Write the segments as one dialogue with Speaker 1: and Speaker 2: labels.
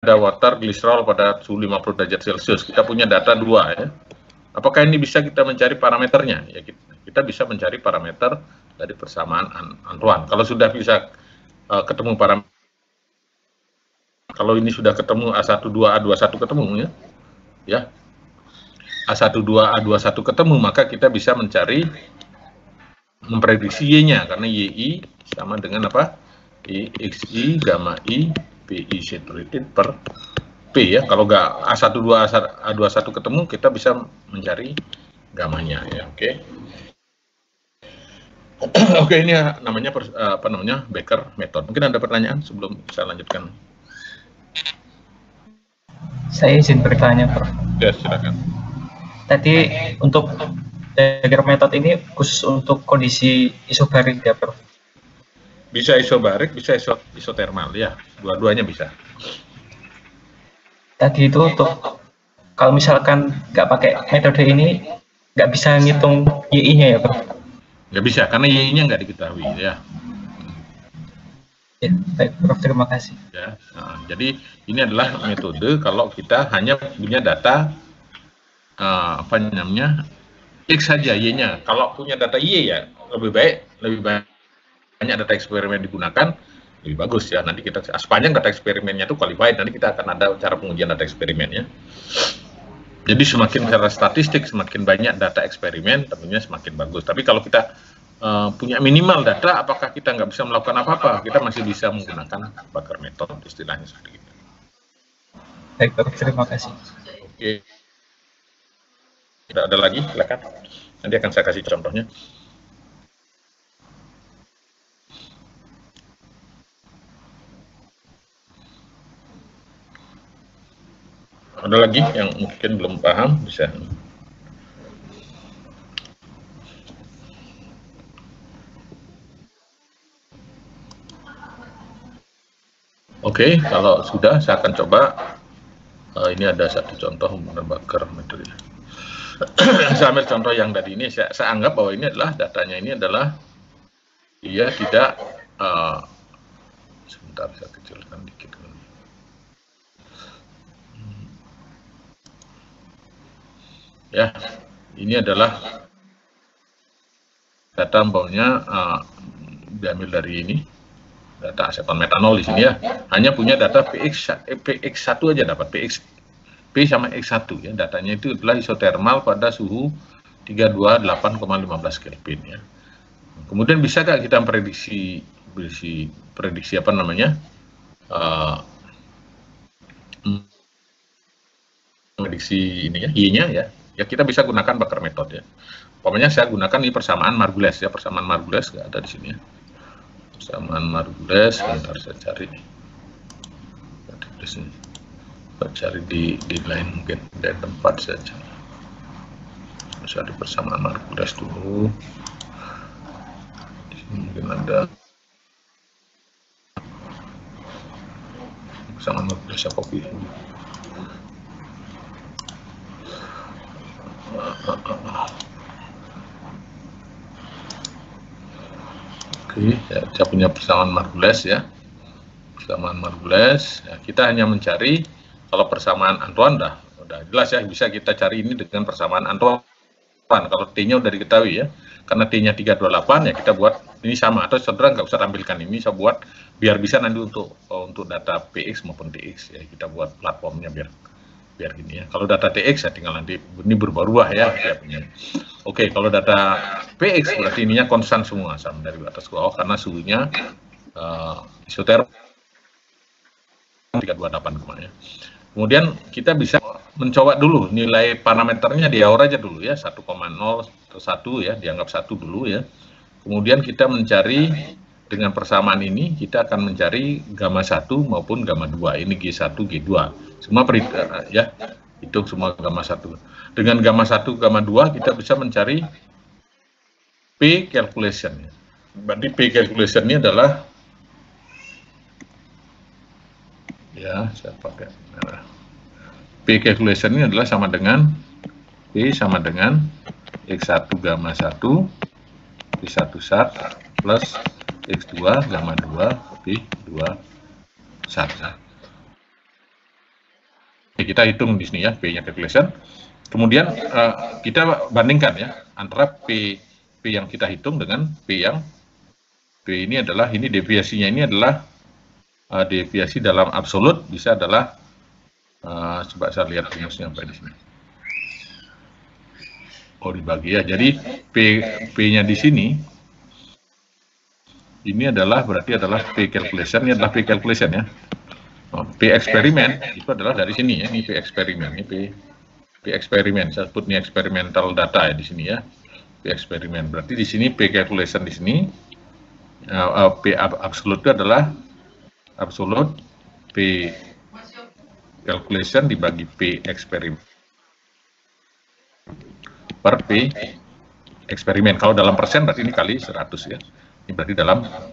Speaker 1: ada water glycerol pada suhu 50 derajat Celcius. Kita punya data 2 ya. Apakah ini bisa kita mencari parameternya? Ya, kita bisa mencari parameter dari persamaan Antoine. Kalau sudah bisa ketemu parameter, kalau ini sudah ketemu A12, A21 ketemu ya. A12, A21 ketemu, maka kita bisa mencari memprediksi Y-nya, karena YI sama dengan apa? XI gamma I PI saturated per P ya. Kalau nggak A12, A21 ketemu, kita bisa mencari gamanya ya. Oke. Oke, ini namanya Becker method. Mungkin ada pertanyaan sebelum saya lanjutkan.
Speaker 2: Saya izin bertanya, Prof.
Speaker 1: Ya, silakan.
Speaker 2: Tadi untuk Becker method ini khusus untuk kondisi isobarik ya, Prof?
Speaker 1: Bisa isobarik, bisa isotermal ya. Dua-duanya bisa.
Speaker 2: Tadi itu untuk kalau misalkan nggak pakai metode ini, nggak bisa ngitung YI-nya ya, Prof?
Speaker 1: Nggak bisa, karena Y-nya nggak diketahui ya.
Speaker 2: Ya, baik, Prof. Terima kasih.
Speaker 1: Ya, jadi ini adalah metode kalau kita hanya punya data X saja Y-nya. Kalau punya data Y ya lebih banyak data eksperimen digunakan, lebih bagus ya. Nanti kita sepanjang data eksperimennya itu qualified, nanti kita akan ada cara pengujian data eksperimennya. Jadi semakin secara statistik semakin banyak data eksperimen tentunya semakin bagus. Tapi kalau kita punya minimal data, apakah kita nggak bisa melakukan apa-apa? Kita masih bisa menggunakan Becker method, istilahnya seperti itu.
Speaker 2: Baik, Prof. Terima kasih.
Speaker 1: Oke. Tidak ada lagi, silakan. Nanti akan saya kasih contohnya. Ada lagi yang mungkin belum paham, bisa. Oke, kalau sudah saya akan coba. Ini ada satu contoh Becker metode. Saya ambil contoh yang tadi ini, saya anggap bahwa ini adalah datanya ini adalah dia tidak sebentar saya kecilkan dikit. Ya, ini adalah data umpamanya diambil dari ini, data aseton metanol di sini ya. Hanya punya data PX1 aja dapat, P sama X1 ya. Datanya itu adalah isotermal pada suhu 328,15 Kelvin ya. Kemudian bisa nggak kita prediksi apa namanya? Prediksi ini ya, Y-nya ya. Ya kita bisa gunakan Becker method ya. Pokoknya saya gunakan ini persamaan Margules ya, persamaan Margules nggak ada di sini ya. Persamaan Margules, bentar saya cari. Cari di lain mungkin dari tempat saja. Cari persamaan Margules dulu. Di sini mungkin ada persamaan Margules ya, copy. Oke, ya, saya punya persamaan Margules ya. Persamaan Margules, ya, kita hanya mencari kalau persamaan Antoine udah jelas ya, bisa kita cari ini dengan persamaan Antoine. Kalau T-nya udah diketahui ya, karena T-nya 328 ya kita buat ini sama, atau saudara nggak usah tampilkan ini, saya buat biar bisa nanti untuk data PX maupun TX ya, kita buat platformnya biar gini ya. Kalau data TX ya tinggal nanti ini berubah-ubah ya tiapnya. Oke, kalau data PX berarti ininya konstan semua sama dari atas ke bawah karena suhunya isotermal 328 ya. Kemudian kita bisa mencoba dulu nilai parameternya di aur aja dulu ya, 1,0 atau 1 ya, dianggap 1 dulu ya. Kemudian kita mencari dengan persamaan ini, kita akan mencari gamma 1 maupun gamma 2. Ini G1, G2. Semua ya, hitung semua gamma 1. Dengan gamma 1, gamma 2 kita bisa mencari P calculation. Berarti P calculation ini adalah ya, saya pakai merah. P calculation ini adalah sama dengan P sama dengan X1 gamma 1 P1 sat plus X2 gamma 2 P2 sat. kita hitung di sini ya, P-nya calculation. Kemudian kita bandingkan ya antara P yang kita hitung dengan P yang P ini adalah, ini deviasinya ini adalah deviasi dalam absolut, bisa adalah coba saya lihat rumusnya sampai di sini. Oh, dibagi ya. Jadi P-nya di sini ini adalah berarti adalah P calculation, ini adalah P calculation ya. P eksperimen itu adalah dari sini ya, ini P eksperimen, ini P eksperimen, saya sebut ini experimental data ya di sini ya, P eksperimen. Berarti di sini P calculation di sini, P absolute itu adalah absolute P calculation dibagi P eksperimen per P eksperimen. Kalau dalam persen berarti ini kali 100 ya. Ini berarti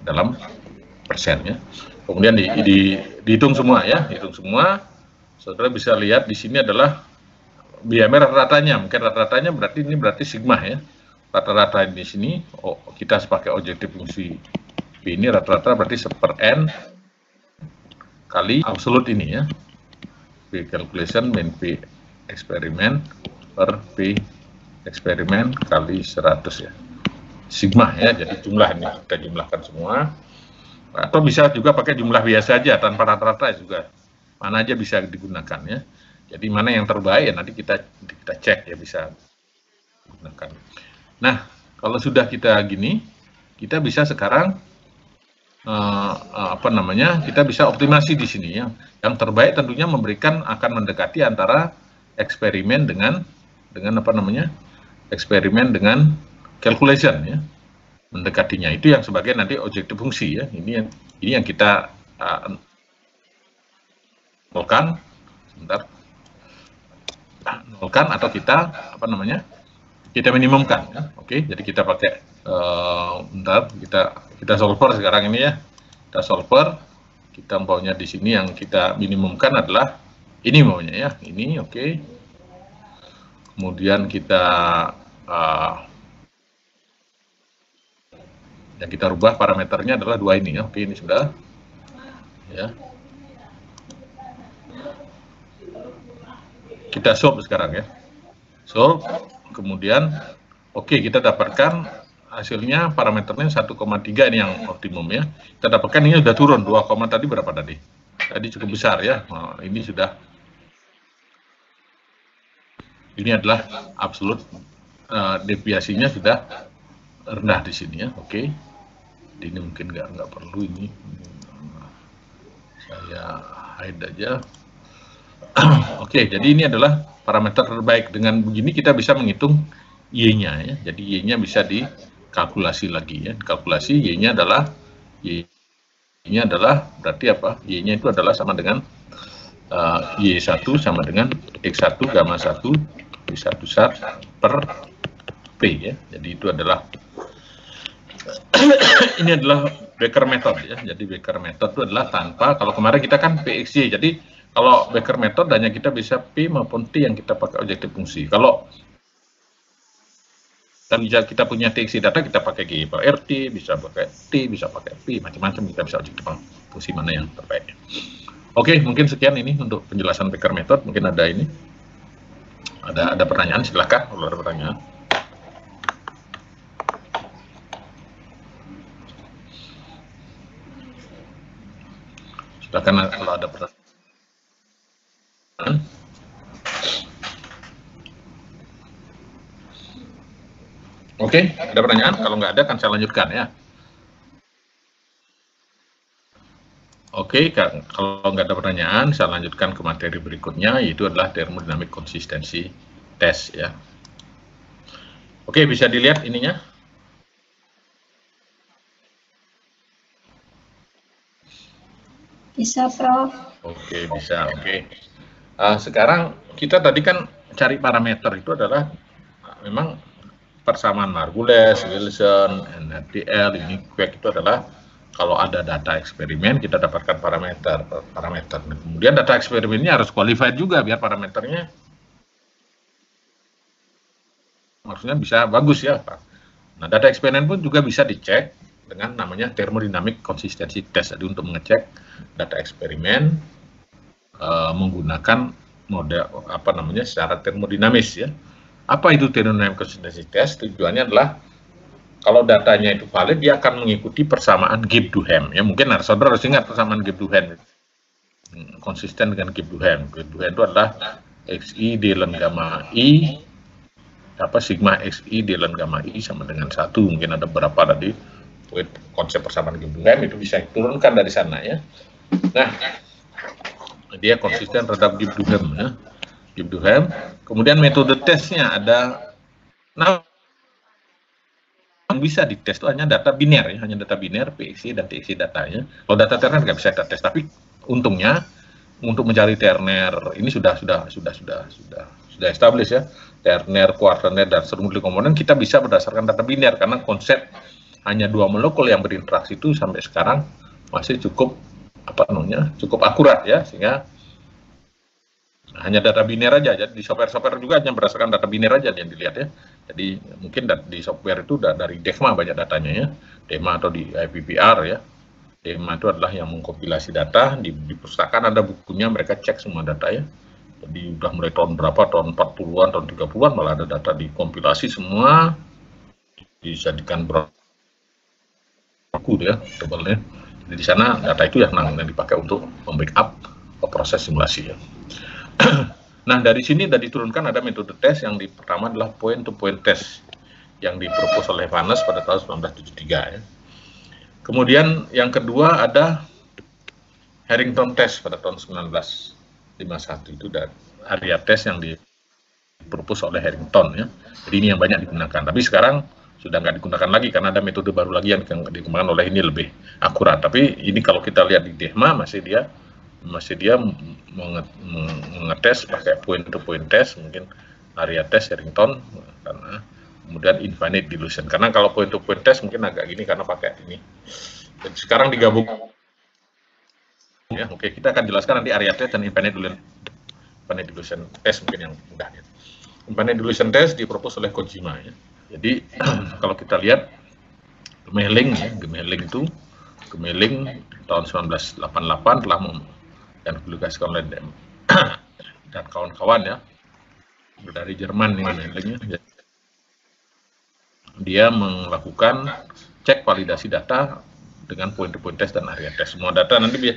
Speaker 1: dalam persen ya. Kemudian dihitung semua ya, hitung semua. Saudara bisa lihat di sini adalah BMR rata-ratanya, mungkin rata-ratanya berarti ini berarti sigma ya. Rata-rata di sini, kita sebagai objektif fungsi P ini rata-rata berarti 1/n kali absolut ini ya. P calculation min P eksperimen per P eksperimen kali 100 ya. Sigma ya, jadi jumlah ini kita jumlahkan semua. Atau bisa juga pakai jumlah biasa aja tanpa rata-rata juga. Mana aja bisa digunakan ya. Jadi mana yang terbaik ya nanti kita cek ya, bisa gunakan. Nah, kalau sudah kita gini, kita bisa sekarang kita bisa optimasi di sini ya. Yang terbaik tentunya akan mendekati antara eksperimen dengan eksperimen dengan calculation ya. Mendekatinya itu yang sebagai nanti objektif fungsi ya. Ini yang kita nolkan sebentar. Nolkan atau kita kita minimumkan ya. Oke, jadi kita pakai bentar, kita solver sekarang ini ya. Kita solver, kita maunya di sini yang kita minimumkan adalah ini maunya ya, ini oke. Kemudian kita yang kita rubah parameternya adalah 2 ini ya. Oke, ini sudah ya. Kita solve sekarang ya, solve, kemudian kita dapatkan hasilnya parameternya 1,3 ini yang optimum ya. Kita dapatkan ini sudah turun 2, tadi berapa tadi? Tadi cukup besar ya. Nah, ini sudah, ini adalah absolut deviasinya sudah rendah di sini ya. Oke, ini mungkin nggak perlu ini, saya hide aja. Oke, jadi ini adalah parameter terbaik. Dengan begini kita bisa menghitung Y-nya ya. Jadi Y-nya bisa dikalkulasi lagi ya. Kalkulasi Y-nya adalah berarti apa? Y-nya itu adalah sama dengan Y1 sama dengan X1 gamma 1 Y1 sat per P ya. Jadi itu adalah ini adalah Becker method ya. Jadi Becker method itu adalah tanpa, kalau kemarin kita kan PXY. Jadi kalau Becker method hanya kita bisa P maupun T yang kita pakai objektif fungsi. Kalau kita punya TXY data, kita pakai G per RT, bisa pakai T, bisa pakai P, macam-macam kita bisa objektif fungsi mana yang terbaik. Oke, mungkin sekian ini untuk penjelasan Becker method. Mungkin ada ini, ada pertanyaan, silakan kalau ada pertanyaan. Silakan kalau ada pertanyaan. Oke, ada pertanyaan? Kalau nggak ada, kan saya lanjutkan ya. Oke, kalau nggak ada pertanyaan, saya lanjutkan ke materi berikutnya, yaitu adalah termodinamik konsistensi tes ya. Oke, bisa dilihat ininya.
Speaker 3: Bisa, Prof.
Speaker 1: Oke, bisa. Oke. Sekarang kita tadi kan cari parameter itu adalah memang persamaan Margules, Wilson, NRDL, ini Quick itu adalah kalau ada data eksperimen kita dapatkan parameter. Kemudian data eksperimennya harus qualified juga biar parameternya maksudnya bisa bagus ya, Pak. Nah, data eksperimen pun juga bisa dicek dengan namanya thermodynamic consistency test. Jadi untuk mengecek data eksperimen menggunakan model secara termodinamis ya. Apa itu thermodynamic consistency test? Tujuannya adalah kalau datanya itu valid, dia akan mengikuti persamaan Gibbs-Duhem ya. Mungkin saudara harus ingat persamaan Gibbs-Duhem konsisten dengan Gibbs-Duhem. Gibbs-Duhem itu adalah xi ln gamma i sigma xi ln gamma i sama dengan 1. Mungkin ada beberapa tadi konsep persamaan Gibbs-Duhem itu bisa diturunkan dari sana ya. Nah, dia konsisten terhadap Gibbs-Duhem ya. Gibbs-Duhem. Kemudian metode tesnya ada yang bisa dites itu hanya data biner ya, hanya data biner PXY dan TXY datanya. Kalau data terner nggak bisa kita tes, tapi untungnya untuk mencari terner ini sudah established ya. Terner, kuarterner dan serumuli komponen kita bisa berdasarkan data biner karena konsep hanya 2 molekul yang berinteraksi itu sampai sekarang masih cukup cukup akurat ya, sehingga hanya data biner aja. Jadi di software juga hanya berdasarkan data biner aja yang dilihat ya. Jadi mungkin di software itu dari DECMA banyak datanya ya, DECMA atau di IPPR ya. DECMA itu adalah yang mengkompilasi data, di perpustakaan ada bukunya, mereka cek semua data ya. Jadi udah mulai tahun berapa, tahun 40-an, tahun 30-an malah ada data dikompilasi semua, dijadikan buku ya, tebalnya. Jadi di sana data itu yang dipakai untuk membackup proses simulasi ya. Nah, dari sini sudah diturunkan ada metode tes yang pertama adalah point-to-point test yang dipropos oleh Vanes pada tahun 1973 ya. Kemudian yang kedua ada Harrington test pada tahun 1951, itu area test yang dipropos oleh Harrington ya. Jadi ini yang banyak digunakan, tapi sekarang sudah nggak digunakan lagi karena ada metode baru lagi yang dikembangkan oleh ini lebih akurat. Tapi ini kalau kita lihat di DECMA masih dia mengetes pakai point-to-point test, mungkin area test Harrington, karena kemudian infinite dilution. Karena kalau point-to-point test mungkin agak gini karena pakai ini. Jadi sekarang digabung. Ya, oke, kita akan jelaskan nanti area test dan infinite dilution test mungkin yang mudah. Ya. Infinite dilution test dipropos oleh Kojima. Ya. Jadi kalau kita lihat Gemelling tahun 1988 telah dan publikasikan oleh dan kawan-kawan ya dari Jerman ini, dia melakukan cek validasi data dengan point-to-point test dan area test. Semua data nanti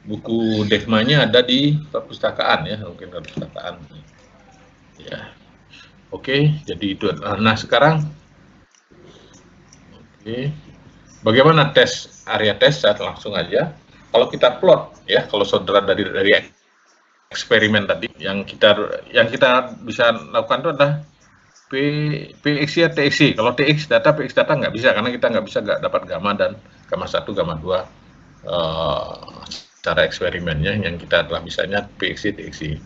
Speaker 1: buku DECMA-nya ada di perpustakaan ya, mungkin perpustakaan ya. Oke, jadi itu. Nah sekarang bagaimana tes area test? Saat langsung aja. Kalau kita plot ya, kalau saudara dari eksperimen tadi yang kita bisa lakukan itu adalah PXY atau TXY. Kalau PX data nggak bisa karena kita nggak dapat gamma dan gamma 1, gamma 2 cara eksperimennya. Yang kita telah bisanya PXY, TXY.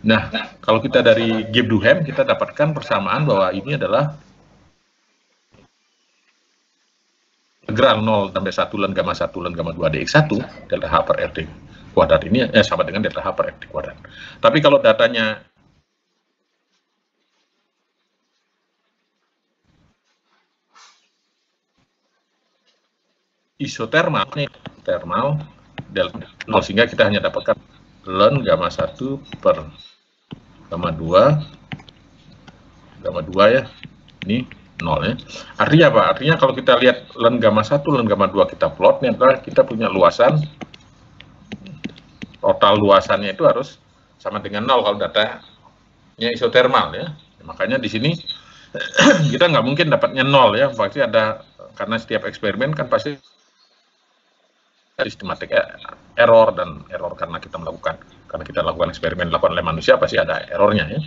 Speaker 1: Nah, kalau kita dari Gibbs-Duhem kita dapatkan persamaan bahwa ini adalah integral 0 sampai 1 ln gamma 1 ln gamma 2 dx1 delta H per RT kuadrat ini sama dengan delta H per RT kuadrat. Tapi kalau datanya isotermal, delta 0, sehingga kita hanya dapatkan ln gamma 1 per gamma 2 ya, ini 0 ya. Artinya apa? Artinya kalau kita lihat ln gamma 1, ln gamma 2 kita plot, ini adalah kita punya luasan, total luasannya itu harus sama dengan 0 kalau datanya isotermal ya. Makanya di sini kita nggak mungkin dapatnya 0 ya, pasti ada, karena setiap eksperimen kan pasti sistematik error karena kita lakukan eksperimen dilakukan oleh manusia pasti ada errornya ya.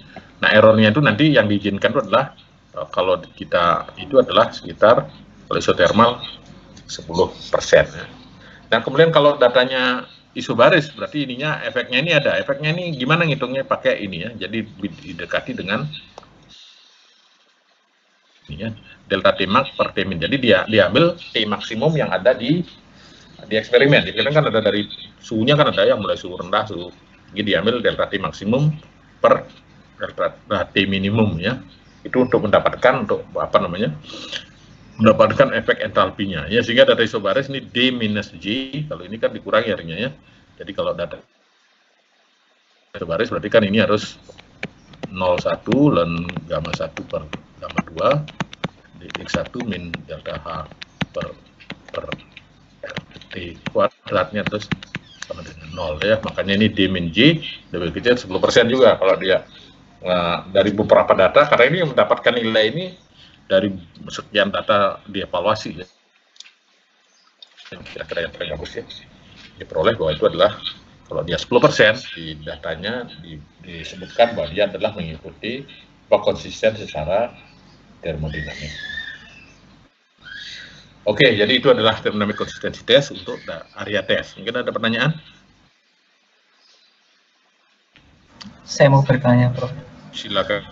Speaker 1: Nah errornya itu nanti yang diizinkan itu adalah kalau kita itu adalah sekitar kalau isotermal 10% ya. Nah kemudian kalau datanya isobaris berarti ininya efeknya ini ada. Efeknya ini gimana ngitungnya, pakai ini ya. Jadi didekati dengan ini ya, delta T max per T min. Jadi dia diambil T maksimum yang ada di eksperimen. Di eksperimen kan ada dari suhunya kan ada yang mulai suhu rendah, suhu ini diambil delta T maksimum per delta T minimum ya. Itu untuk mendapatkan mendapatkan efek entalpinya ya, sehingga data isobaris ini D minus G, kalau ini kan dikurangi harinya ya. Jadi kalau data isobaris, berarti kan ini harus 0,1 ln gamma 1 per gamma 2 di X1 min delta H per RT kuadratnya terus sama dengan 0 ya. Makanya ini D min J lebih kecil 10% juga kalau dia dari beberapa data, karena ini mendapatkan nilai ini dari sekian data dievaluasi ya. Kira-kira yang paling bagus ya diperoleh bahwa itu adalah kalau dia 10% di datanya disebutkan bahwa dia adalah mengikuti konsisten secara termodinamik. Oke, jadi itu adalah termodinamik konsistensi tes untuk area tes. Mungkin ada pertanyaan?
Speaker 2: Saya mau bertanya, Prof.
Speaker 1: Silakan.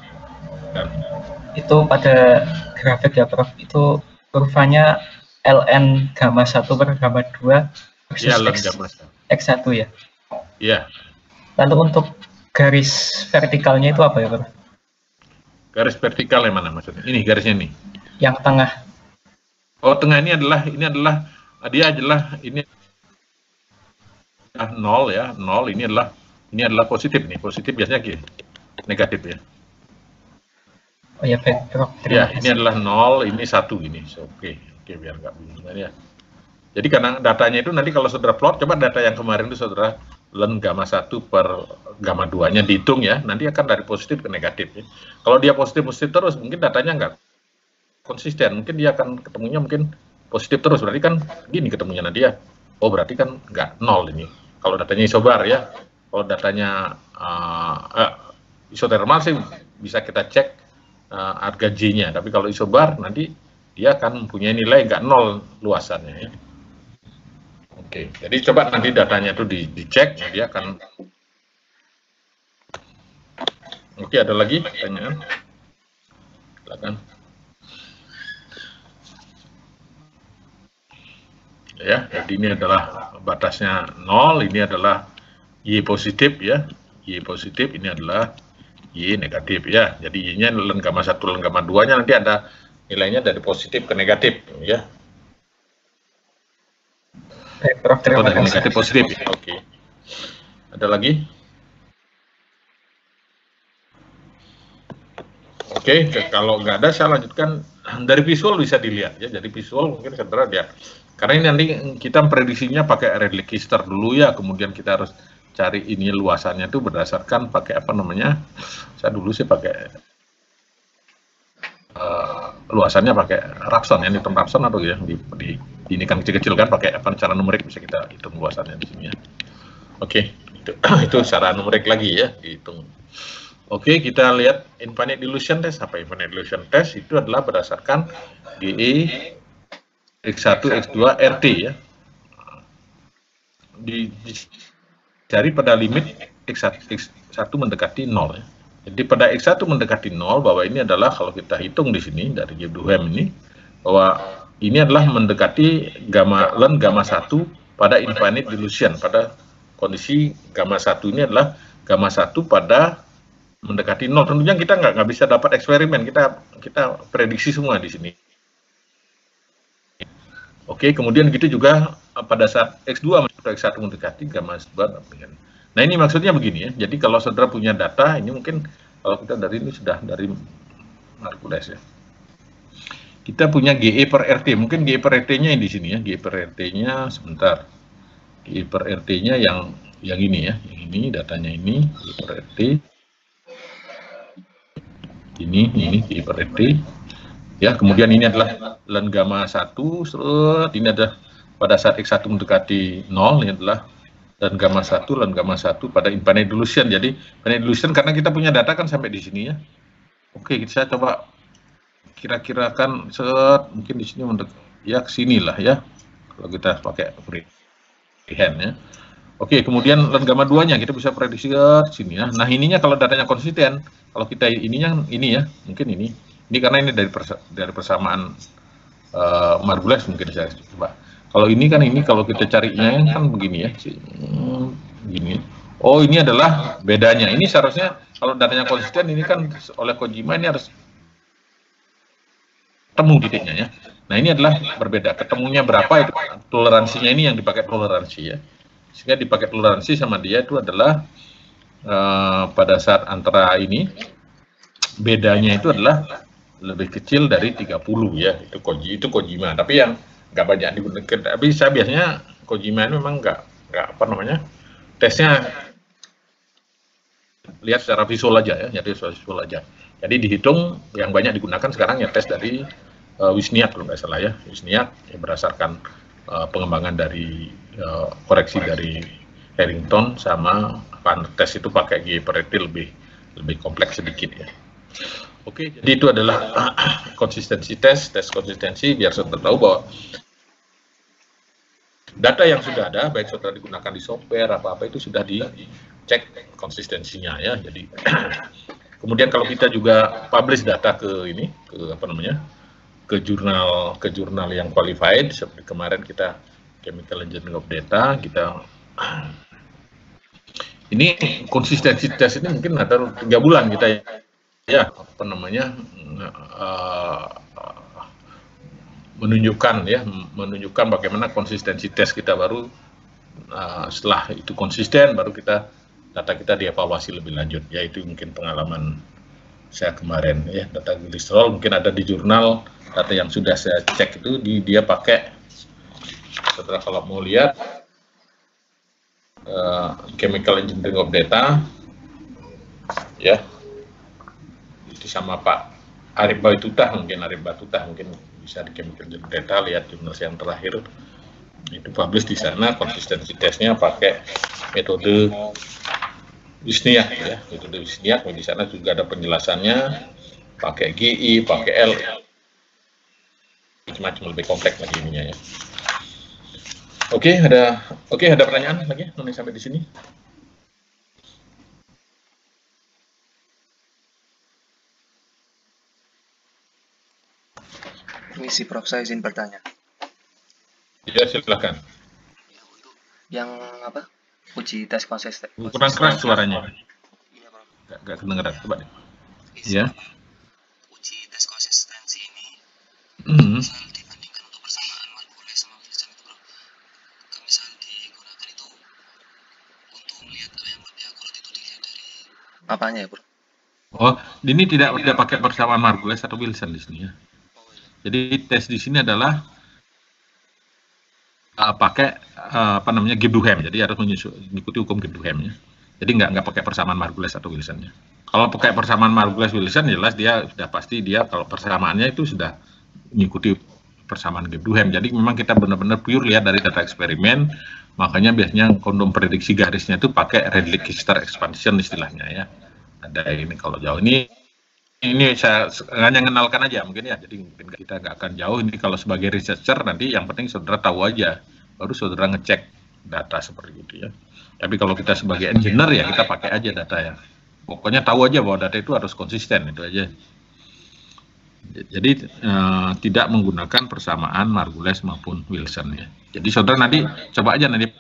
Speaker 2: Itu pada grafik ya, Prof. Itu kurvanya ln gamma 1 per gamma 2 versus
Speaker 1: Ya,
Speaker 2: X1 ya?
Speaker 1: Iya.
Speaker 2: Lalu untuk garis vertikalnya itu apa ya, Prof?
Speaker 1: Garis vertikal yang mana maksudnya? Ini garisnya nih.
Speaker 2: Yang tengah.
Speaker 1: Oh, tengah ini adalah dia adalah ini 0 ya, 0 ini adalah positif nih. Positif biasanya gini. Negatif ya.
Speaker 2: Oh ya, baik, Prof.
Speaker 1: Ya, ini adalah 0, ini 1 ini. Oke, biar nggak bingung ya. Jadi karena datanya itu nanti kalau saudara plot, coba data yang kemarin itu saudara ln gamma 1 per gamma 2-nya dihitung ya, nanti akan dari positif ke negatif ya. Kalau dia positif terus, mungkin datanya nggak konsisten, mungkin dia akan ketemunya mungkin positif terus, berarti kan gini ketemunya nanti ya. Oh, berarti kan nggak 0 ini. Kalau datanya isobar ya, kalau datanya isotermal sih bisa kita cek harga J-nya, tapi kalau isobar nanti dia akan mempunyai nilai nggak 0 luasannya ya. Oke, jadi coba nanti datanya itu dicek, dia akan. Oke, ada lagi pertanyaan? Silakan. Ya, jadi ini adalah batasnya 0, ini adalah Y positif ya, Y positif, ini adalah Y negatif ya. Jadi Y-nya ln gamma 1 ln gamma 2-nya nanti ada nilainya dari positif ke negatif ya.
Speaker 2: Baik, Prof, terima kasih.
Speaker 1: Negatif positif ya. Oke. Ada lagi? Oke, kalau nggak ada saya lanjutkan dari visual bisa dilihat ya. Jadi visual mungkin saudara lihat. Karena ini nanti kita prediksinya pakai register dulu ya, kemudian kita harus cari ini luasannya itu berdasarkan pakai apa namanya? Saya dulu sih pakai luasannya pakai Rapson ya, Newton Rapson atau ya ini kan kecil-kecil kan pakai apa cara numerik bisa kita hitung luasannya di sini ya. Oke, itu secara numerik lagi ya dihitung. Oke, kita lihat infinite dilution test. Apa infinite dilution test? Itu adalah berdasarkan DE X1 X2 RT ya. Dicari pada limit X1 mendekati 0 ya. Jadi pada X1 mendekati 0 bahwa ini adalah kalau kita hitung di sini dari Duhem ini bahwa ini adalah mendekati ln gamma 1 pada infinite dilution, pada kondisi gamma 1 ini adalah gamma 1 pada mendekati 0. Tentunya kita nggak bisa dapat eksperimen, kita prediksi semua di sini. Oke, kemudian gitu juga pada saat X2 atau X1 mendekati gamma 2. Nah, ini maksudnya begini ya. Jadi kalau saudara punya data, ini mungkin kalau kita dari ini sudah dari Margules ya. Kita punya GE per RT, mungkin GE per RT-nya di sini ya. GE per RT-nya sebentar. GE per RT-nya yang ini ya. Yang ini datanya ini GE per RT. Ini GE per RT. Ya, kemudian ini adalah ln gamma 1, ini adalah pada saat X1 mendekati 0, ini adalah ln gamma 1 pada infinite dilution. Jadi infinite dilution karena kita punya data kan sampai di sini ya. Oke, saya coba kira-kira kan mungkin di sini ya ke sini lah ya. Kalau kita pakai freehand ya. Oke, kemudian ln gamma 2-nya kita bisa prediksi ke sini ya. Nah, ininya kalau datanya konsisten, kalau kita ininya ini ya, mungkin ini karena ini dari persamaan Margules mungkin saya coba. Kalau ini kan kalau kita carinya kan begini ya, begini. Oh, ini adalah bedanya. Ini seharusnya kalau datanya konsisten ini kan oleh Kojima ini harus ketemu titiknya ya. Nah, ini adalah berbeda. Ketemunya berapa itu toleransinya ini yang dipakai toleransi ya. Sehingga dipakai toleransi sama dia itu adalah pada saat antara ini bedanya itu adalah lebih kecil dari 30 ya, itu Kojima, tapi yang nggak banyak digunakan. Tapi saya biasanya Kojima ini memang nggak apa namanya, tesnya lihat secara visual aja ya, jadi visual aja. Jadi dihitung yang banyak digunakan sekarang ya tes dari Wisniak kalau nggak salah ya, Wisniak ya, berdasarkan pengembangan dari koreksi dari Harrington sama tes itu pakai GPRT lebih kompleks sedikit ya. Oke, jadi itu adalah konsistensi tes konsistensi biar saudara tahu bahwa data yang sudah ada, baik saudara digunakan di software apa-apa itu sudah dicek konsistensinya ya. Jadi kemudian kalau kita juga publish data ke ini, ke apa namanya, ke jurnal yang qualified, seperti kemarin kita Chemical Engineering of Data, kita ini konsistensi tes ini mungkin ada 3 bulan kita ya apa namanya menunjukkan bagaimana konsistensi tes kita, baru setelah itu konsisten baru data kita dievaluasi lebih lanjut, yaitu mungkin pengalaman saya kemarin ya. Data glycerol mungkin ada di jurnal, data yang sudah saya cek itu dia pakai, saudara kalau mau lihat Chemical Engineering of Data ya, itu sama Pak Arif Batutah mungkin bisa di Chemical Engineering Data, lihat jurnal yang terakhir itu publish di sana. Konsistensi tesnya pakai metode Wisniak ya, metode Wisniak. Di sana juga ada penjelasannya pakai GI, pakai L, macam-macam, lebih kompleks lagi ininya ya. Oke, ada pertanyaan lagi sampai di sini?
Speaker 3: Permisi Prof, saya izin bertanya.
Speaker 1: Ya, silakan.
Speaker 3: Yang apa? Uji tes konsistensi.
Speaker 1: Kurang keras suaranya.
Speaker 3: Iya, Prof.
Speaker 1: Gak kedengeran, coba deh. Iya.
Speaker 3: Uji tes konsistensi ini misal dibandingkan untuk persamaan Margules sama Wilson itu, Prof. Misal digunakan itu untuk melihat yang lebih akurat itu dilihat dari apanya ya, Prof?
Speaker 1: Oh, ini tidak pakai persamaan Margules atau Wilson di sini ya. Jadi tes di sini adalah pakai apa namanya, Gibbs Duhem. Jadi harus mengikuti hukum Gibbs Duhem ya. Jadi nggak pakai persamaan Margules atau Wilson ya. Kalau pakai persamaan Margules Wilson jelas dia sudah pasti kalau persamaannya itu sudah mengikuti persamaan Gibbs Duhem. Jadi memang kita benar-benar pure lihat dari data eksperimen. Makanya biasanya kondom prediksi garisnya itu pakai Redlich-Kister expansion istilahnya ya. Ada ini kalau jauh ini saya hanya mengenalkan aja mungkin ya, jadi mungkin kita nggak akan jauh ini kalau sebagai researcher, nanti yang penting saudara tahu aja, baru saudara ngecek data seperti itu ya. Tapi kalau kita sebagai engineer ya kita pakai aja data ya, pokoknya tahu aja bahwa data itu harus konsisten, itu aja. Jadi tidak menggunakan persamaan Margules maupun Wilson ya. Jadi saudara nanti coba aja nanti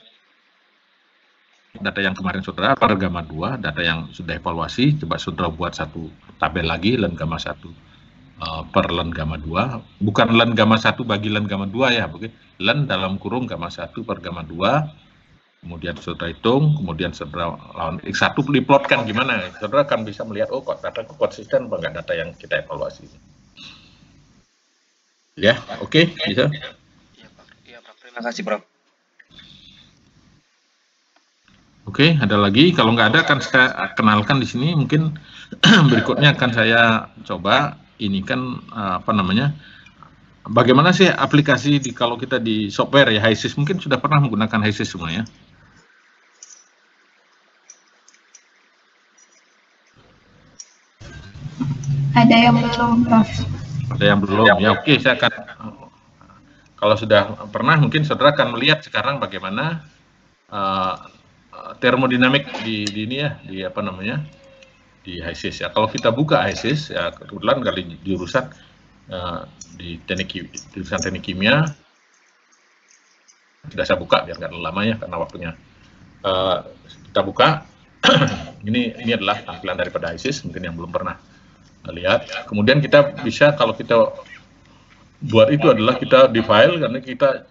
Speaker 1: data yang kemarin saudara per gamma 2, data yang sudah evaluasi, coba saudara buat satu tabel lagi len gamma 1 per len gamma 2, bukan len gamma 1 bagi len gamma 2 ya, len dalam kurung gamma 1 per gamma 2, kemudian saudara hitung, kemudian saudara lawan X1 diplotkan gimana, saudara akan bisa melihat, oh kok dataku konsisten apa enggak data yang kita evaluasi. Ya, oke, bisa?
Speaker 3: Iya, Prof. Terima kasih, Prof.
Speaker 1: Oke, ada lagi? Kalau nggak ada, akan saya kenalkan di sini. Mungkin berikutnya akan saya coba ini kan apa namanya? Bagaimana sih aplikasi kalau kita di software ya, HiSys mungkin sudah pernah menggunakan HiSys semua ya?
Speaker 4: Ada yang belum, Prof. Ada
Speaker 1: yang belum. Ya, oke, saya akan. Kalau sudah pernah, mungkin saudara akan melihat sekarang bagaimana termodinamik di ini ya, di apa namanya, di HiSys ya. Kalau kita buka HiSys ya, kebetulan kali jurusan di jurusan teknik kimia sudah saya buka biar nggak lama ya karena waktunya. Kita buka ini adalah tampilan daripada HiSys, mungkin yang belum pernah lihat. Kemudian kita bisa, kalau kita buat itu adalah kita di file, karena kita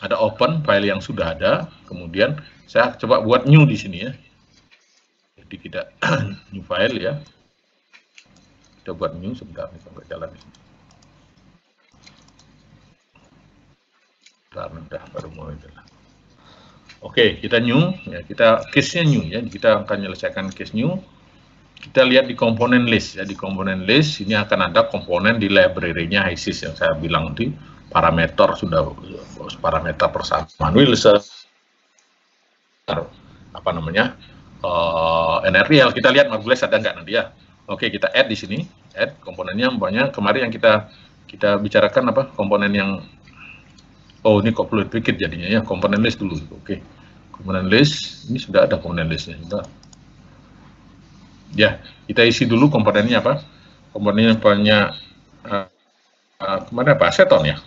Speaker 1: ada open file yang sudah ada, kemudian saya coba buat new di sini ya. Jadi kita new file ya. Kita buat new sebentar nih sampai jalan di sini. Udah baru mulai jalan. Oke, kita new ya, kita case-nya new ya. Kita akan menyelesaikan case new. Kita lihat di komponen list ya. Di komponen list ini akan ada komponen di library-nya HYSYS yang saya bilang di parameter, sudah parameter persamaan Wilson, apa namanya, NRTL. Kita lihat Margules ada nggak nanti ya. Oke, kita add di sini, add komponennya. Banyak kemarin yang kita bicarakan apa komponen yang, oh ini kok fluid packet jadinya ya, komponen list dulu. Oke, komponen list ini sudah ada komponen listnya. Ya, kita isi dulu komponennya apa? Komponennya banyak kemana apa? Aseton ya.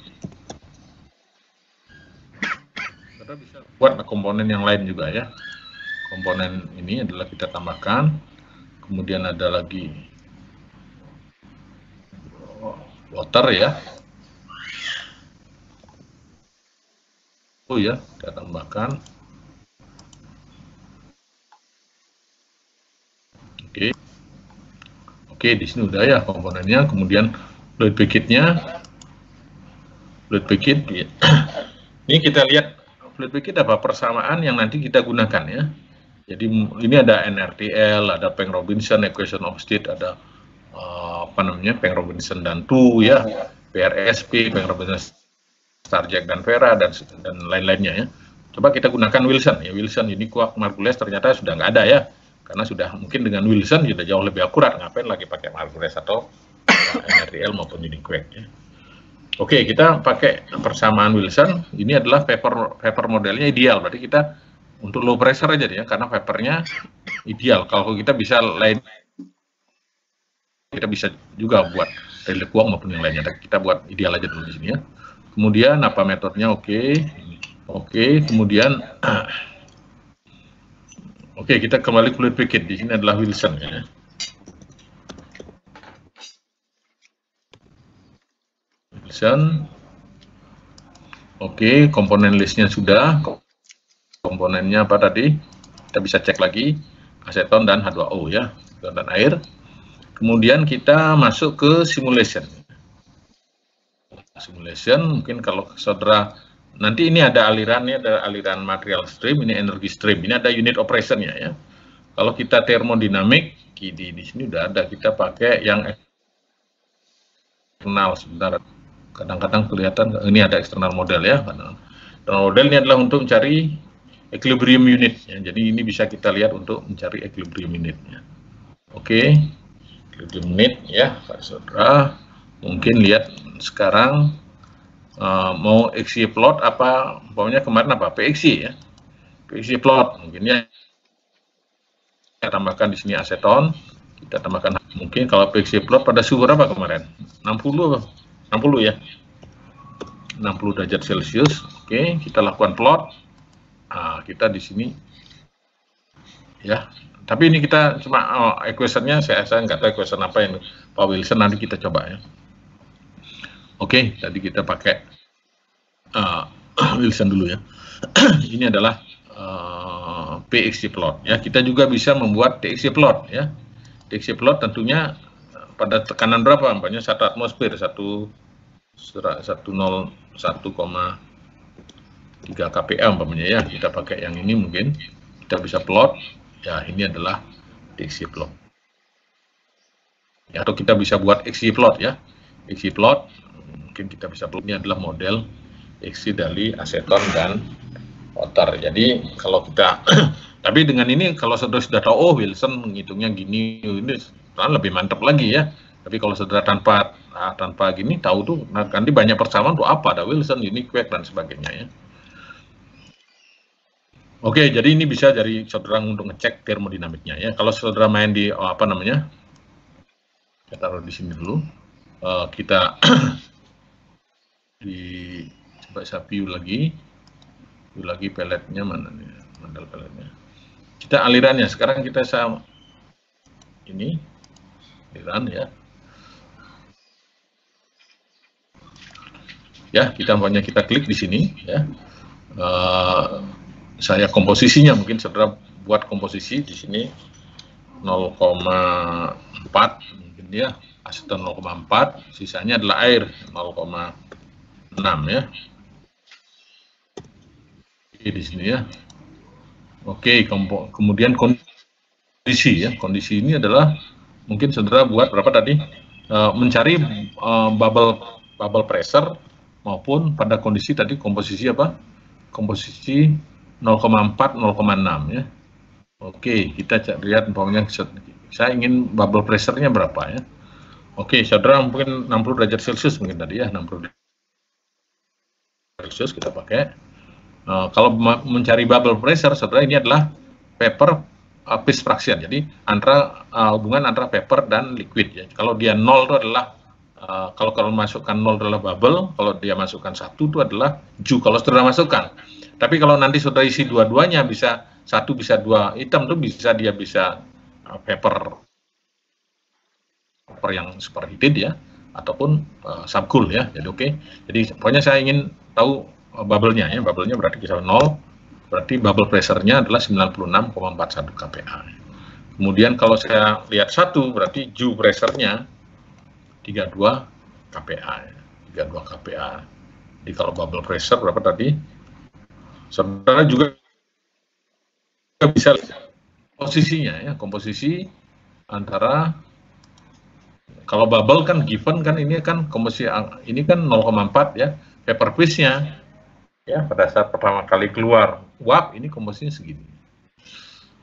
Speaker 1: Kita bisa buat komponen yang lain juga ya. Komponen ini adalah kita tambahkan. Kemudian ada lagi water ya. Oh ya, kita tambahkan. Oke, di sini udah ya komponennya. Kemudian fluid packet-nya, fluid packet. Ya. Ini kita lihat fluid packet apa persamaan yang nanti kita gunakan ya. Jadi ini ada NRTL, ada Peng Robinson equation of state, ada apa namanya Peng Robinson dan Tu ya, PRSP, Peng Robinson, Starjack dan Vera dan lain-lainnya ya. Coba kita gunakan Wilson ya. Wilson ini kuak Margules ternyata sudah nggak ada ya. Karena sudah mungkin dengan Wilson sudah jauh lebih akurat, ngapain lagi pakai Margules atau NRTL maupun Uniquake ya. Oke, kita pakai persamaan Wilson. Ini adalah paper modelnya ideal, berarti kita untuk low pressure aja ya, karena papernya ideal. Kalau kita bisa lain, kita bisa juga buat relay kuak maupun yang lainnya. Kita buat ideal aja dulu di sini ya. Kemudian apa metodenya? Oke, kemudian oke, kita kembali fluid packet. Di sini adalah Wilson ya. Wilson. Oke, komponen listnya sudah. Komponennya apa tadi? Kita bisa cek lagi. Aseton dan H2O ya, dan air. Kemudian kita masuk ke simulation. Simulation, mungkin kalau saudara nanti ini ada alirannya, ada aliran material stream, ini energy stream, ini ada unit operationnya ya. Kalau kita termodinamik, di sini udah ada, kita pakai yang eksternal sebentar. Kadang-kadang kelihatan ini ada eksternal model ya. Eksternal model ini adalah untuk mencari equilibrium unit ya. Jadi ini bisa kita lihat untuk mencari equilibrium unitnya. Oke, equilibrium unit ya, Pak Saudara. Mungkin lihat sekarang mau XY plot apa, umpamanya kemarin apa PXY ya, PXY plot mungkin ya, kita tambahkan di sini aseton, kita tambahkan mungkin kalau PXY plot pada suhu berapa kemarin 60 ya, 60 derajat Celcius. Oke, kita lakukan plot. Kita di sini ya, tapi ini kita cuma equation-nya saya nggak tahu equation apa yang Pak Wilson, nanti kita coba ya. Oke, tadi kita pakai Wilson dulu ya. Ini adalah PXY plot ya. Kita juga bisa membuat TXY plot ya. TXY plot tentunya pada tekanan berapa? Umpamanya 1 atmosfer, 101,3 kPa umpamanya ya. Kita pakai yang ini mungkin kita bisa plot ya. Ini adalah TXY plot. Ya, atau kita bisa buat XY plot ya. XY plot mungkin kita bisa plot, ini adalah model XY dari aseton dan water. Jadi kalau kita tapi dengan ini kalau saudara sudah tahu, oh Wilson menghitungnya gini, ini lebih mantap lagi ya. Tapi kalau saudara tanpa gini tahu tuh nanti banyak persamaan tuh apa, ada Wilson, Uniquake dan sebagainya ya. Oke, jadi ini bisa dari saudara untuk ngecek termodinamiknya ya. Kalau saudara main di apa namanya, kita taruh di sini dulu. Kita coba saya view lagi peletnya mana nih, model peletnya. Kita alirannya sekarang kita sama ini aliran ya. Ya, kita klik di sini ya. Saya komposisinya mungkin saudara buat komposisi di sini. 0,4 mungkin ya, aseton 0,4, sisanya adalah air 0,6 ya. Oke, di sini ya. Oke, kemudian kondisi ya. Kondisi ini adalah mungkin saudara buat berapa tadi? Mencari bubble pressure maupun pada kondisi tadi komposisi apa? Komposisi 0,4, 0,6 ya. Oke, kita lihat umpamanya saya ingin bubble pressure-nya berapa ya. Oke, saudara mungkin 60 derajat Celcius mungkin tadi ya, 60 derajat Celcius kita pakai. Kalau mencari bubble pressure, saudara, ini adalah vapor phase fraction. Jadi hubungan antara vapor dan liquid ya. Kalau dia 0 itu adalah kalau masukkan 0 adalah bubble, kalau dia masukkan 1 itu adalah dew kalau saudara masukkan. Tapi kalau nanti saudara isi dua-duanya, bisa 1 bisa 2 item, itu dia bisa vapor yang superheated ya, ataupun subcool ya. Jadi oke. Jadi pokoknya saya ingin tahu bubble-nya ya. Bubble-nya berarti bisa 0, berarti bubble pressure-nya adalah 96,41 kPa. Kemudian kalau saya lihat 1, berarti dew pressure-nya 32 kPa ya. 32 kPa. Jadi kalau bubble pressure berapa tadi? Saudara juga bisa lihat posisinya ya, komposisi antara, kalau bubble kan given kan ini kan komposisi ini kan 0,4 ya, vapor phase-nya ya pada saat pertama kali keluar uap ini komposisinya segini.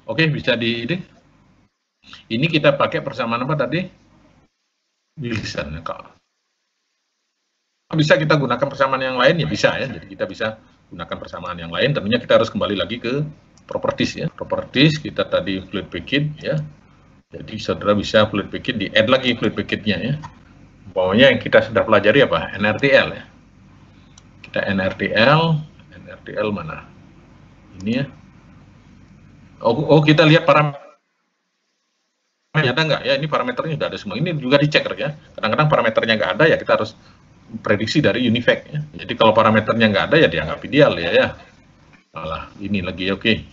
Speaker 1: Oke, bisa ini kita pakai persamaan apa tadi? Wilson ya, Kak. Bisa kita gunakan persamaan yang lain ya, bisa ya. Jadi kita bisa gunakan persamaan yang lain. Tentunya kita harus kembali lagi ke properties ya. Properties kita tadi fluid packet ya. Jadi saudara bisa fluid packet di add lagi fluid packet-nya ya. Pokoknya yang kita sudah pelajari apa? NRTL ya. Kita NRTL mana? Ini ya. Oh kita lihat parameter. Ada nggak ya, ini parameternya sudah ada semua. Ini juga dicek ya. Kadang-kadang parameternya nggak ada ya, kita harus prediksi dari Univac ya. Jadi kalau parameternya nggak ada ya dianggap ideal ya. Malah ini lagi oke.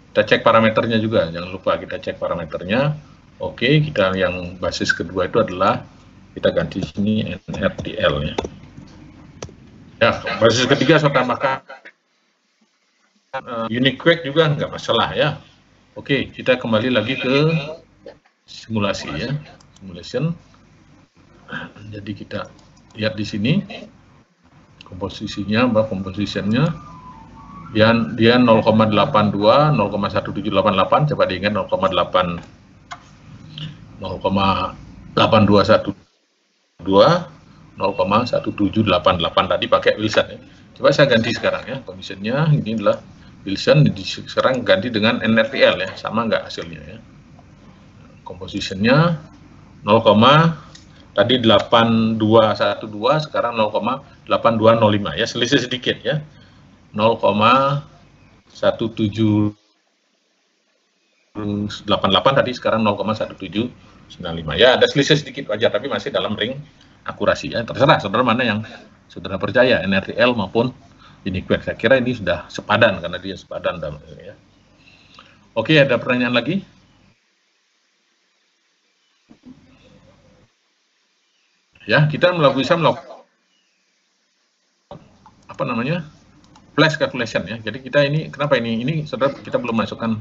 Speaker 1: Kita cek parameternya juga, jangan lupa kita cek parameternya. Oke, kita yang basis kedua itu adalah kita ganti sini NRTL ya. Ya, basis ketiga saya tambahkan Univac juga nggak masalah ya. Oke, kita kembali lagi ke simulasi ya, simulation. Jadi kita lihat di sini komposisinya, komposisinya dia 0,82, 0,1788, coba diingat 0,8212, 0,1788 tadi pakai Wilson ya. Coba saya ganti sekarang ya, komposisinya ini adalah Wilson, sekarang ganti dengan NRTL ya, sama nggak hasilnya ya. Komposisinya 0, tadi 8212, sekarang 0,8205 ya, selisih sedikit ya. 0,1788 tadi, sekarang 0,1795 ya, ada selisih sedikit wajar, tapi masih dalam ring akurasi ya. Terserah saudara mana yang saudara percaya, NRTL maupun Univac. Saya kira ini sudah sepadan karena dia sepadan dalam ya. Oke, ada pertanyaan lagi? Ya, kita bisa melakukan apa namanya, flash calculation ya. Jadi kita ini kenapa ini saudara kita belum masukkan,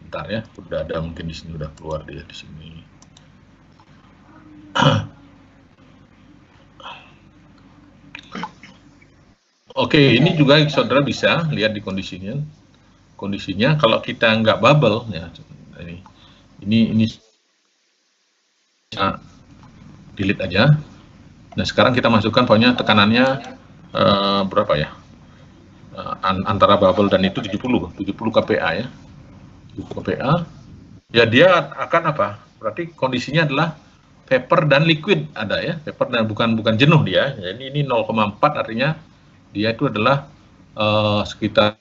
Speaker 1: bentar ya, sudah ada mungkin di sini, udah keluar dia di sini. Oke, ini juga saudara bisa lihat di kondisinya. Kondisinya kalau kita nggak bubble ya, ini delete aja. Nah sekarang kita masukkan pokoknya tekanannya berapa ya, antara bubble dan itu 70 kPa ya, 70 kPa ya, dia akan apa, berarti kondisinya adalah vapor dan liquid ada ya, vapor dan bukan jenuh dia. Jadi ini 0,4 artinya dia itu adalah sekitar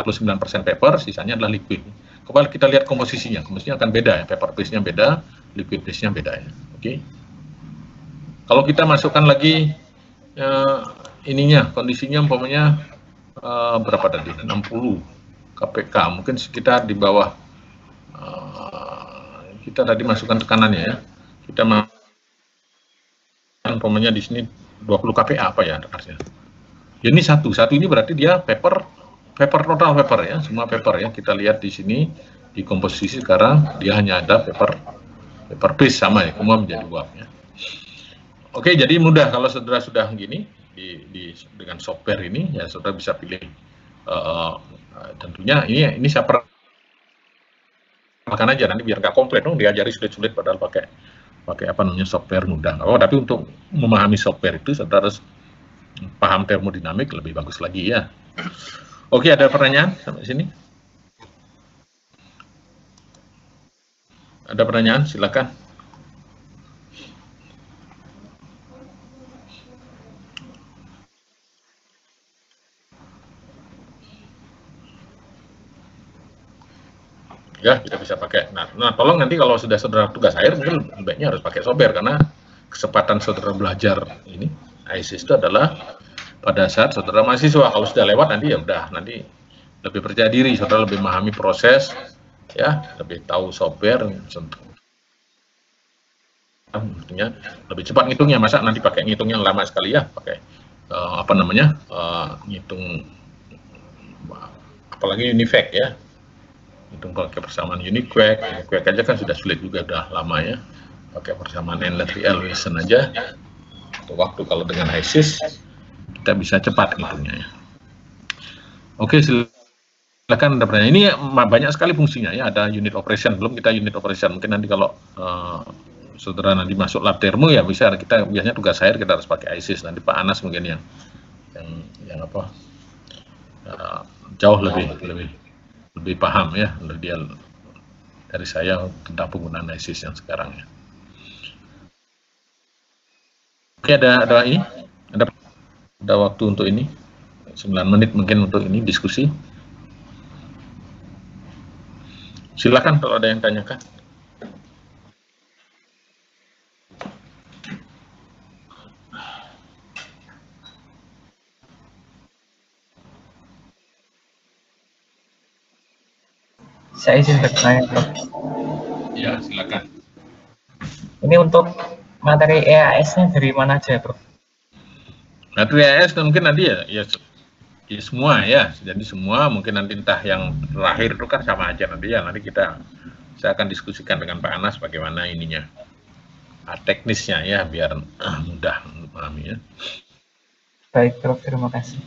Speaker 1: 49% vapor, sisanya adalah liquid. Kembali kita lihat komposisinya akan beda ya, vapor phase-nya beda, liquid phase-nya beda ya. Oke. Kalau kita masukkan lagi kondisinya umpamanya berapa tadi? 60 kPk, mungkin sekitar di bawah kita tadi masukkan tekanannya ya. Kita umpamanya di sini 20 kPa apa ya harusnya. Ya, ini satu ini berarti dia paper total paper ya, semua paper ya. Kita lihat di sini di komposisi sekarang dia hanya ada paper base sama ya, semua menjadi uap ya. Oke, jadi mudah kalau saudara sudah gini dengan software ini ya, saudara bisa pilih tentunya ini saya makan aja nanti biar nggak komplit dong, diajari sulit-sulit padahal pakai apa namanya software mudah. Tapi untuk memahami software itu saudara harus paham termodinamik lebih bagus lagi ya. Oke, ada pertanyaan sampai sini? Ada pertanyaan? Silakan. Ya, kita bisa pakai. Nah, tolong nanti kalau sudah saudara tugas akhir, mungkin baiknya harus pakai software, karena kesempatan saudara belajar ini, ISIS itu adalah pada saat saudara mahasiswa. Kalau sudah lewat nanti ya udah, nanti lebih percaya diri, saudara lebih memahami proses, ya, lebih tahu software, tentunya lebih cepat ngitungnya. Masa nanti pakai ngitungnya lama sekali ya, pakai apa namanya, ngitung, apalagi Univac ya. Itu pakai persamaan Univac aja kan sudah sulit juga, udah lama ya. Pakai persamaan Elliott Wilson aja. Waktu kalau dengan ISIS kita bisa cepat ngitungnya ya. Oke, silakan ada pertanyaan. Ini banyak sekali fungsinya ya. Ada unit operation, belum kita unit operation. Mungkin nanti kalau saudara nanti masuk lab termo ya bisa, kita biasanya tugas akhir kita harus pakai ISIS. Nanti Pak Anas mungkin yang apa jauh lebih paham ya, dia dari saya tentang penggunaan ISIS yang sekarang ya. Oke, ada ini, ada waktu untuk ini 9 menit mungkin untuk ini diskusi. Silakan kalau ada yang tanyakan.
Speaker 2: Saya izin bertanya, Prof.
Speaker 1: Ya, silakan.
Speaker 2: Ini untuk materi EAS-nya dari mana aja, Prof?
Speaker 1: Materi EAS mungkin nanti ya semua ya. Jadi semua mungkin nanti entah yang terakhir itu kan sama aja nanti ya. Nanti saya akan diskusikan dengan Pak Anas bagaimana ininya, teknisnya ya, biar mudah memahami ya.
Speaker 2: Baik, Prof. Terima kasih.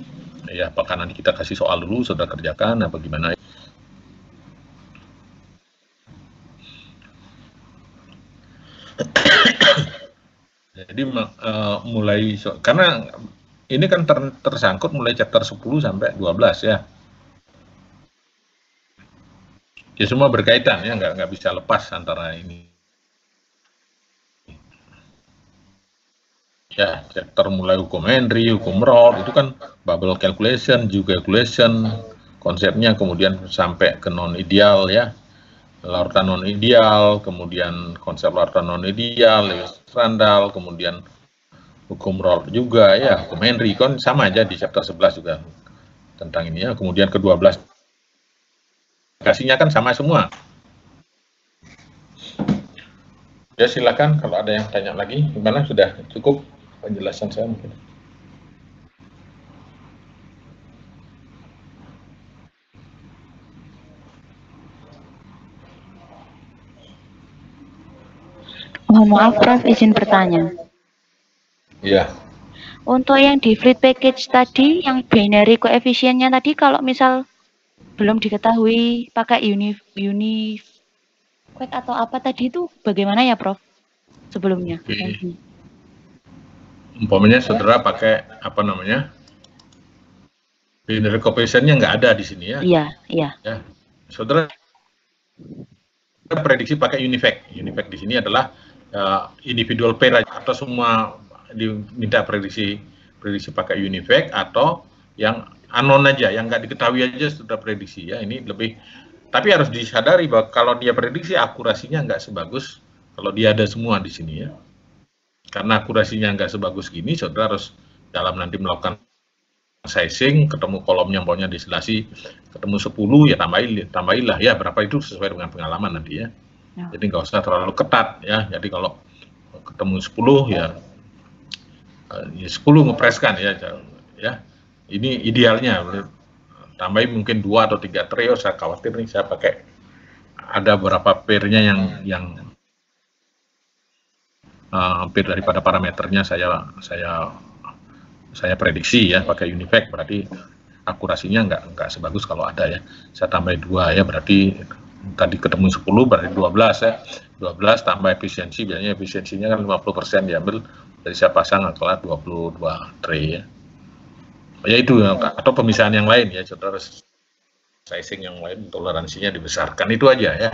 Speaker 1: Ya, apakah nanti kita kasih soal dulu, saudara kerjakan apa gimana? Jadi karena ini kan tersangkut mulai chapter 10 sampai 12 ya. Ya semua berkaitan ya, nggak bisa lepas antara ini. Ya, chapter mulai hukum Henry, hukum Roth, itu kan bubble calculation, juga calculation, konsepnya, kemudian sampai ke non-ideal ya. Larutan non-ideal, kemudian konsep larutan non-ideal, Randall, kemudian hukum Roth juga ya, hukum Henry, kan sama aja di chapter 11 juga tentang ini ya. Kemudian ke-12 kasihnya kan sama semua. Ya, silakan kalau ada yang tanya lagi. Gimana, sudah cukup penjelasan saya mungkin?
Speaker 5: Mohon maaf, Prof, izin bertanya.
Speaker 1: Iya.
Speaker 5: Untuk yang di fluid package tadi, yang binary koefisiennya tadi, kalau misal belum diketahui pakai Univac atau apa tadi itu, bagaimana ya, Prof? Sebelumnya.
Speaker 1: Umpamanya saudara pakai apa namanya? Binary coefficientnya nggak ada di sini ya?
Speaker 5: Iya.
Speaker 1: Ya, saudara prediksi pakai Univac. Univac di sini adalah individual pair atau semua diminta prediksi pakai Univac, atau yang unknown aja, yang nggak diketahui aja sudah prediksi ya. Ini lebih, tapi harus disadari bahwa kalau dia prediksi akurasinya nggak sebagus kalau dia ada semua di sini ya. Karena akurasinya nggak sebagus gini, saudara harus dalam nanti melakukan sizing, ketemu kolomnya maunya diselasi, ketemu 10 ya tambahinlah ya, berapa itu sesuai dengan pengalaman nanti ya. Jadi nggak usah terlalu ketat ya. Jadi kalau ketemu 10 ya 10 ngepreskan ya. Ini idealnya. Tambahin mungkin 2 atau 3 trio. Saya khawatir nih saya pakai ada beberapa pairnya yang hampir daripada parameternya saya prediksi ya pakai Univac, berarti akurasinya nggak sebagus kalau ada ya. Saya tambah 2 ya, berarti tadi ketemu 10 berarti 12 ya. 12 tambah efisiensi, biasanya efisiensinya kan 50% diambil dari saya pasang adalah 22 tray ya. Ya itu ya, atau pemisahan yang lain ya, saudara, sizing yang lain toleransinya dibesarkan, itu aja ya.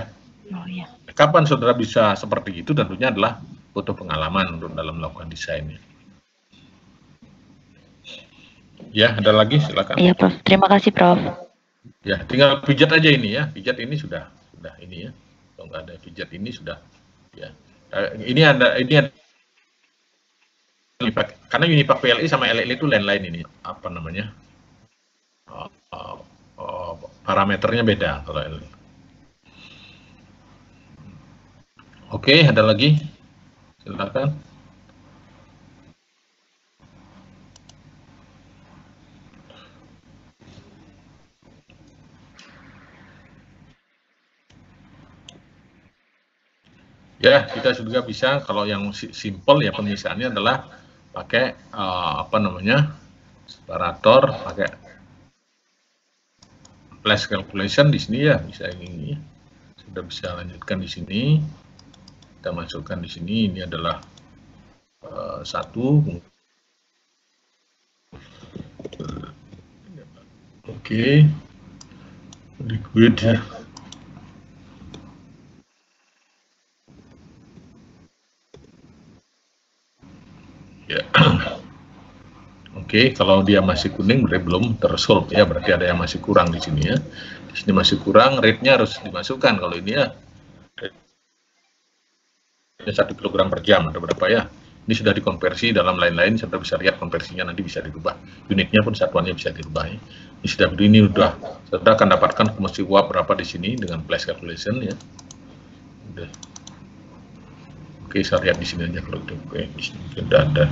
Speaker 5: Oh iya.
Speaker 1: Kapan saudara bisa seperti itu? Tentunya adalah butuh pengalaman untuk dalam melakukan desainnya. Ya, ada lagi silakan.
Speaker 5: Iya, Prof. Terima kasih, Prof.
Speaker 1: Ya, tinggal pijat aja ini ya. Pijat ini sudah ini ya. Kalau nggak ada pijat ini sudah ya. Ini ada karena Univac PLI sama LLI itu lain-lain ini. Apa namanya? Parameternya beda kalau LLI. Oke, ada lagi? Silakan. Ya, kita juga bisa, kalau yang simple ya pemisahannya adalah pakai apa namanya, separator, pakai flash calculation di sini ya, bisa ini. Sudah bisa lanjutkan di sini. Kita masukkan di sini, ini adalah 1. Oke. Liquid ya. Ya. Oke, kalau dia masih kuning berarti belum tersolve ya, berarti ada yang masih kurang di sini ya. Di sini masih kurang, rate-nya harus dimasukkan. Kalau ini ya 1 kg per jam, ada berapa ya? Ini sudah dikonversi dalam lain-lain, saudara bisa lihat konversinya nanti bisa dirubah. Unitnya pun satuannya bisa dirubah ya. Ini sudah begini, saudara akan dapatkan komposisi uap berapa di sini dengan flash calculation ya. Udah. Oke, saya lihat di sini aja kalau itu. Oke, di sini sudah ada.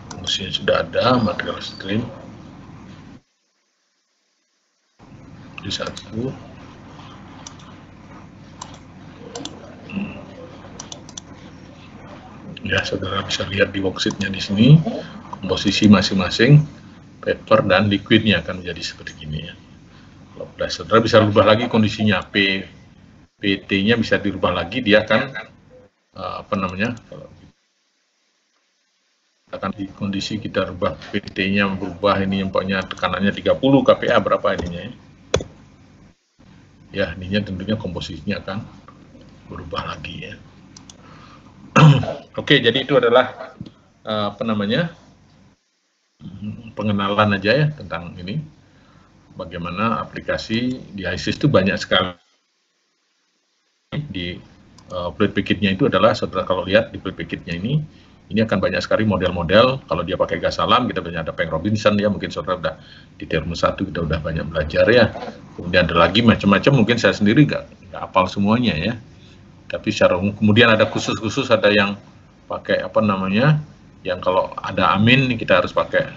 Speaker 1: Komposisinya sudah ada, material stream. Di 1. Ya, saudara bisa lihat di worksheet-nya di sini, komposisi masing-masing paper dan liquidnya akan menjadi seperti ini ya. Kalau saudara bisa rubah lagi kondisinya, PT-nya bisa dirubah lagi, dia akan apa namanya, akan di kondisi kita rubah PT-nya berubah, ini yang pokoknya tekanannya 30 kPa berapa ininya ya. Ya, ininya tentunya komposisinya akan berubah lagi ya. Oke, jadi itu adalah apa namanya, pengenalan aja ya tentang ini, bagaimana aplikasi di ISIS itu banyak sekali. Di fluid package-nya itu adalah, saudara kalau lihat di fluid package-nya ini akan banyak sekali model-model. Kalau dia pakai gas alam, kita banyak ada Peng Robinson ya, mungkin saudara udah di term 1 kita udah banyak belajar ya. Kemudian ada lagi macam-macam, mungkin saya sendiri nggak hafal semuanya ya. Tapi secara umum, kemudian ada khusus-khusus, ada yang pakai apa namanya, yang kalau ada amin kita harus pakai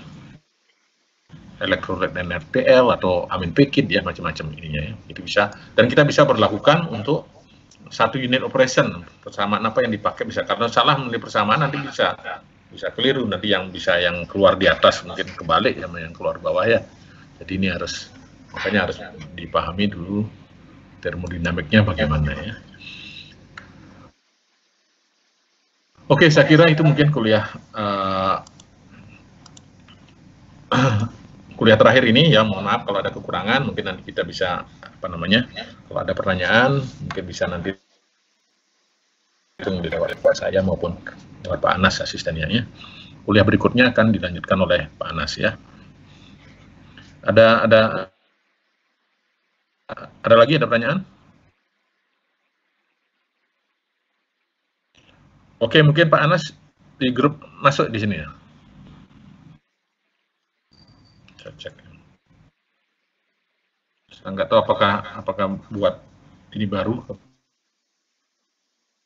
Speaker 1: electrolyte NRTL atau amin packet ya, macam-macam ininya ya. Itu bisa, dan kita bisa berlakukan untuk 1 unit operation, persamaan apa yang dipakai bisa, karena salah memilih persamaan nanti bisa keliru, nanti yang keluar di atas mungkin kebalik sama yang keluar bawah ya. Jadi ini makanya harus dipahami dulu termodinamiknya bagaimana ya. Oke, saya kira itu mungkin kuliah terakhir ini ya. Mohon maaf kalau ada kekurangan, mungkin nanti kita bisa apa namanya, kalau ada pertanyaan mungkin bisa nanti lewat Pak saya maupun lewat Pak Anas asistennya ya. Kuliah berikutnya akan dilanjutkan oleh Pak Anas ya. Ada lagi, ada pertanyaan? Oke, mungkin Pak Anas di grup masuk di sini ya. Saya cek. Saya nggak tahu apakah buat ini baru.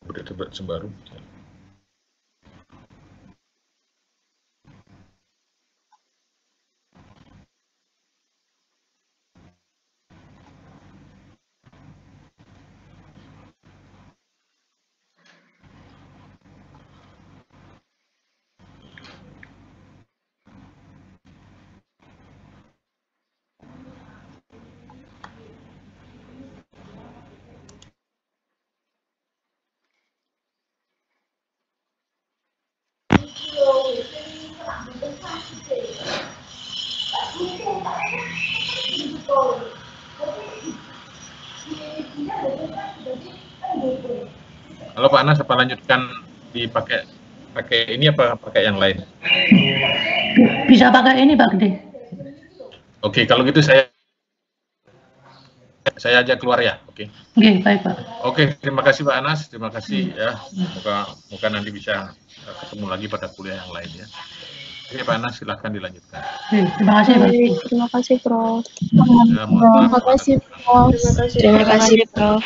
Speaker 1: Database baru. Halo Pak Anas, apa lanjutkan dipakai ini apa pakai yang lain?
Speaker 6: Bisa pakai ini Pak Gede.
Speaker 1: Oke, kalau gitu saya aja keluar ya. Oke.
Speaker 6: Oke, baik Pak.
Speaker 1: Oke, terima kasih Pak Anas, terima kasih ya. Semoga nanti bisa ketemu lagi pada kuliah yang lain ya. Oke Pak Anas, silahkan dilanjutkan.
Speaker 6: Oke, terima kasih Pak.
Speaker 5: Terima kasih Prof.
Speaker 1: Ya,
Speaker 4: Terima kasih, Prof.
Speaker 5: Terima kasih Prof.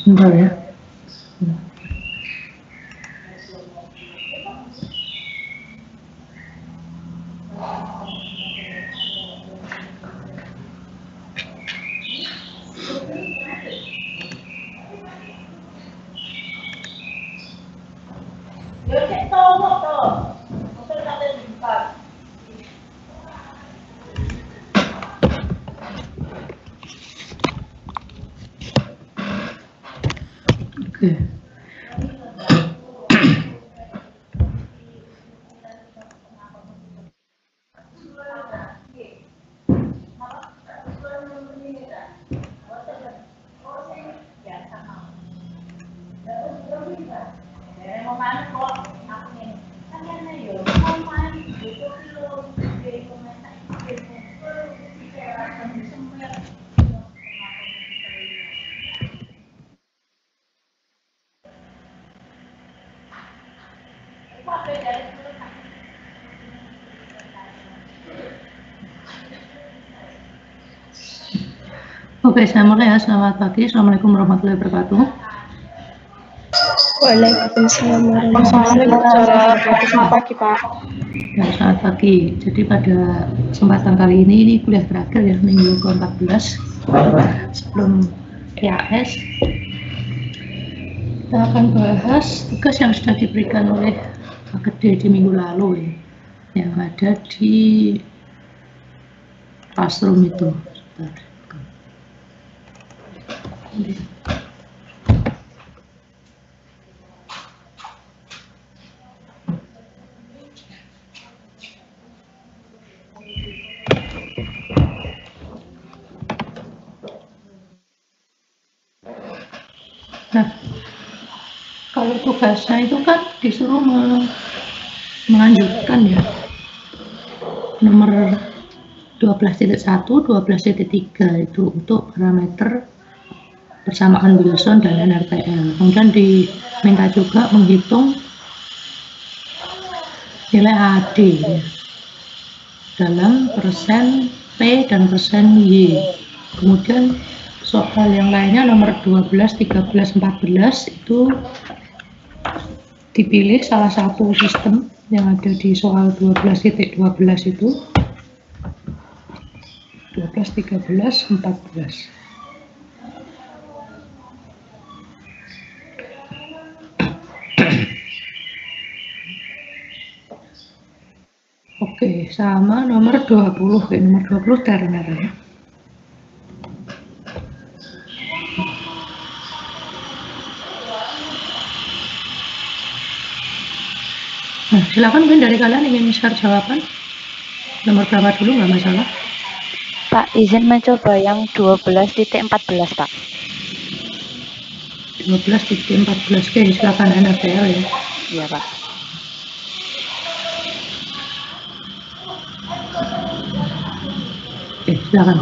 Speaker 6: Sebentar ya. Oke. Oke, saya mulai ya. Selamat pagi. Assalamualaikum warahmatullahi wabarakatuh.
Speaker 4: Waalaikumsalam warahmatullahi wabarakatuh. Selamat pagi, Pak.
Speaker 6: Ya, selamat pagi. Jadi pada kesempatan kali ini kuliah terakhir ya, minggu ke-14 sebelum PAS. Kita akan bahas tugas yang sudah diberikan oleh Pak Gede di minggu lalu ya, yang ada di classroom itu. Nah, kalau tugasnya itu kan disuruh melanjutkan ya, nomor 12.1, 12.3 itu untuk parameter persamaan Wilson dan NRTL. Kemudian diminta juga menghitung nilai AD ya, dalam persen P dan persen Y. Kemudian soal yang lainnya nomor 12, 13, 14 itu dipilih salah satu sistem yang ada di soal 12.12 itu 12, 13, 14. Oke, sama nomor 20. Oke, nomor 20 Turner ya. Nah, silakan mungkin dari kalian ingin share jawaban. Nomor berapa dulu, nggak masalah.
Speaker 5: Pak, izin mencoba yang 12.14, Pak.
Speaker 6: 12.14. Oke, silakan NRTL ya.
Speaker 5: Iya, Pak.
Speaker 6: Oke, silakan.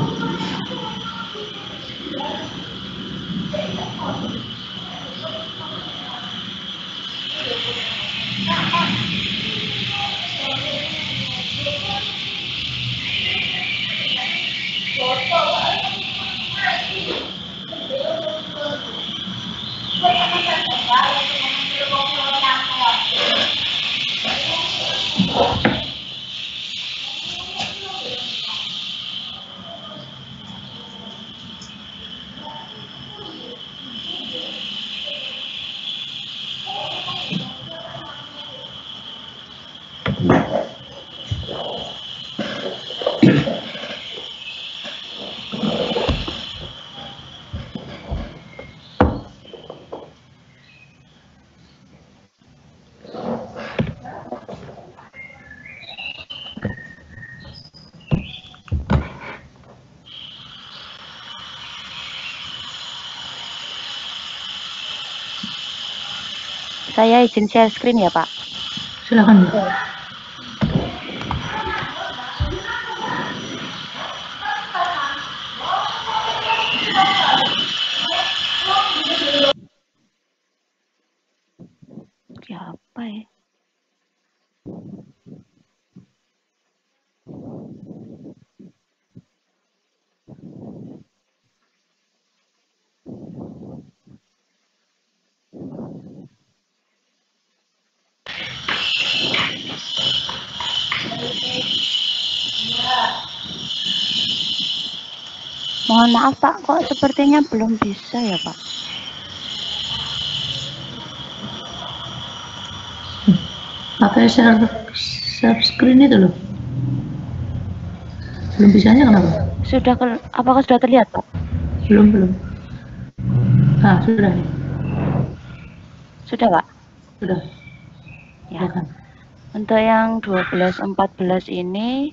Speaker 5: Saya izin share screen ya, Pak.
Speaker 6: Silakan Bu.
Speaker 5: Siapa ya? Mohon maaf, Pak, kok sepertinya belum bisa ya, Pak?
Speaker 6: Pakai share screen itu loh. Belum bisanya kenapa?
Speaker 5: Apakah sudah terlihat, Pak?
Speaker 6: Belum. Ah, sudah.
Speaker 5: Sudah, Pak?
Speaker 6: Sudah.
Speaker 5: Ya.
Speaker 6: Silakan.
Speaker 5: Untuk yang 12.14 ini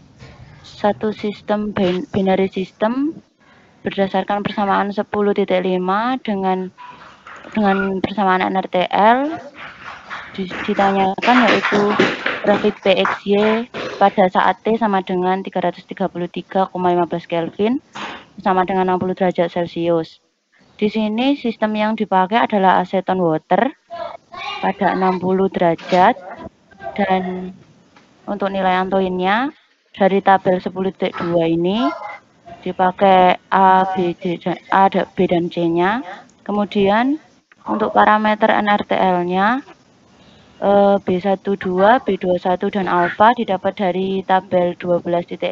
Speaker 5: satu sistem binary system berdasarkan persamaan 10.5 dengan persamaan NRTL ditanyakan yaitu grafik PXY pada saat T sama dengan 333,15 Kelvin sama dengan 60 derajat Celcius. Di sini sistem yang dipakai adalah aseton water pada 60 derajat dan untuk nilai antoinnya dari tabel 10.2 ini dipakai A, B, dan C-nya. Kemudian untuk parameter NRTL-nya B12, B21, dan alfa didapat dari tabel 12.5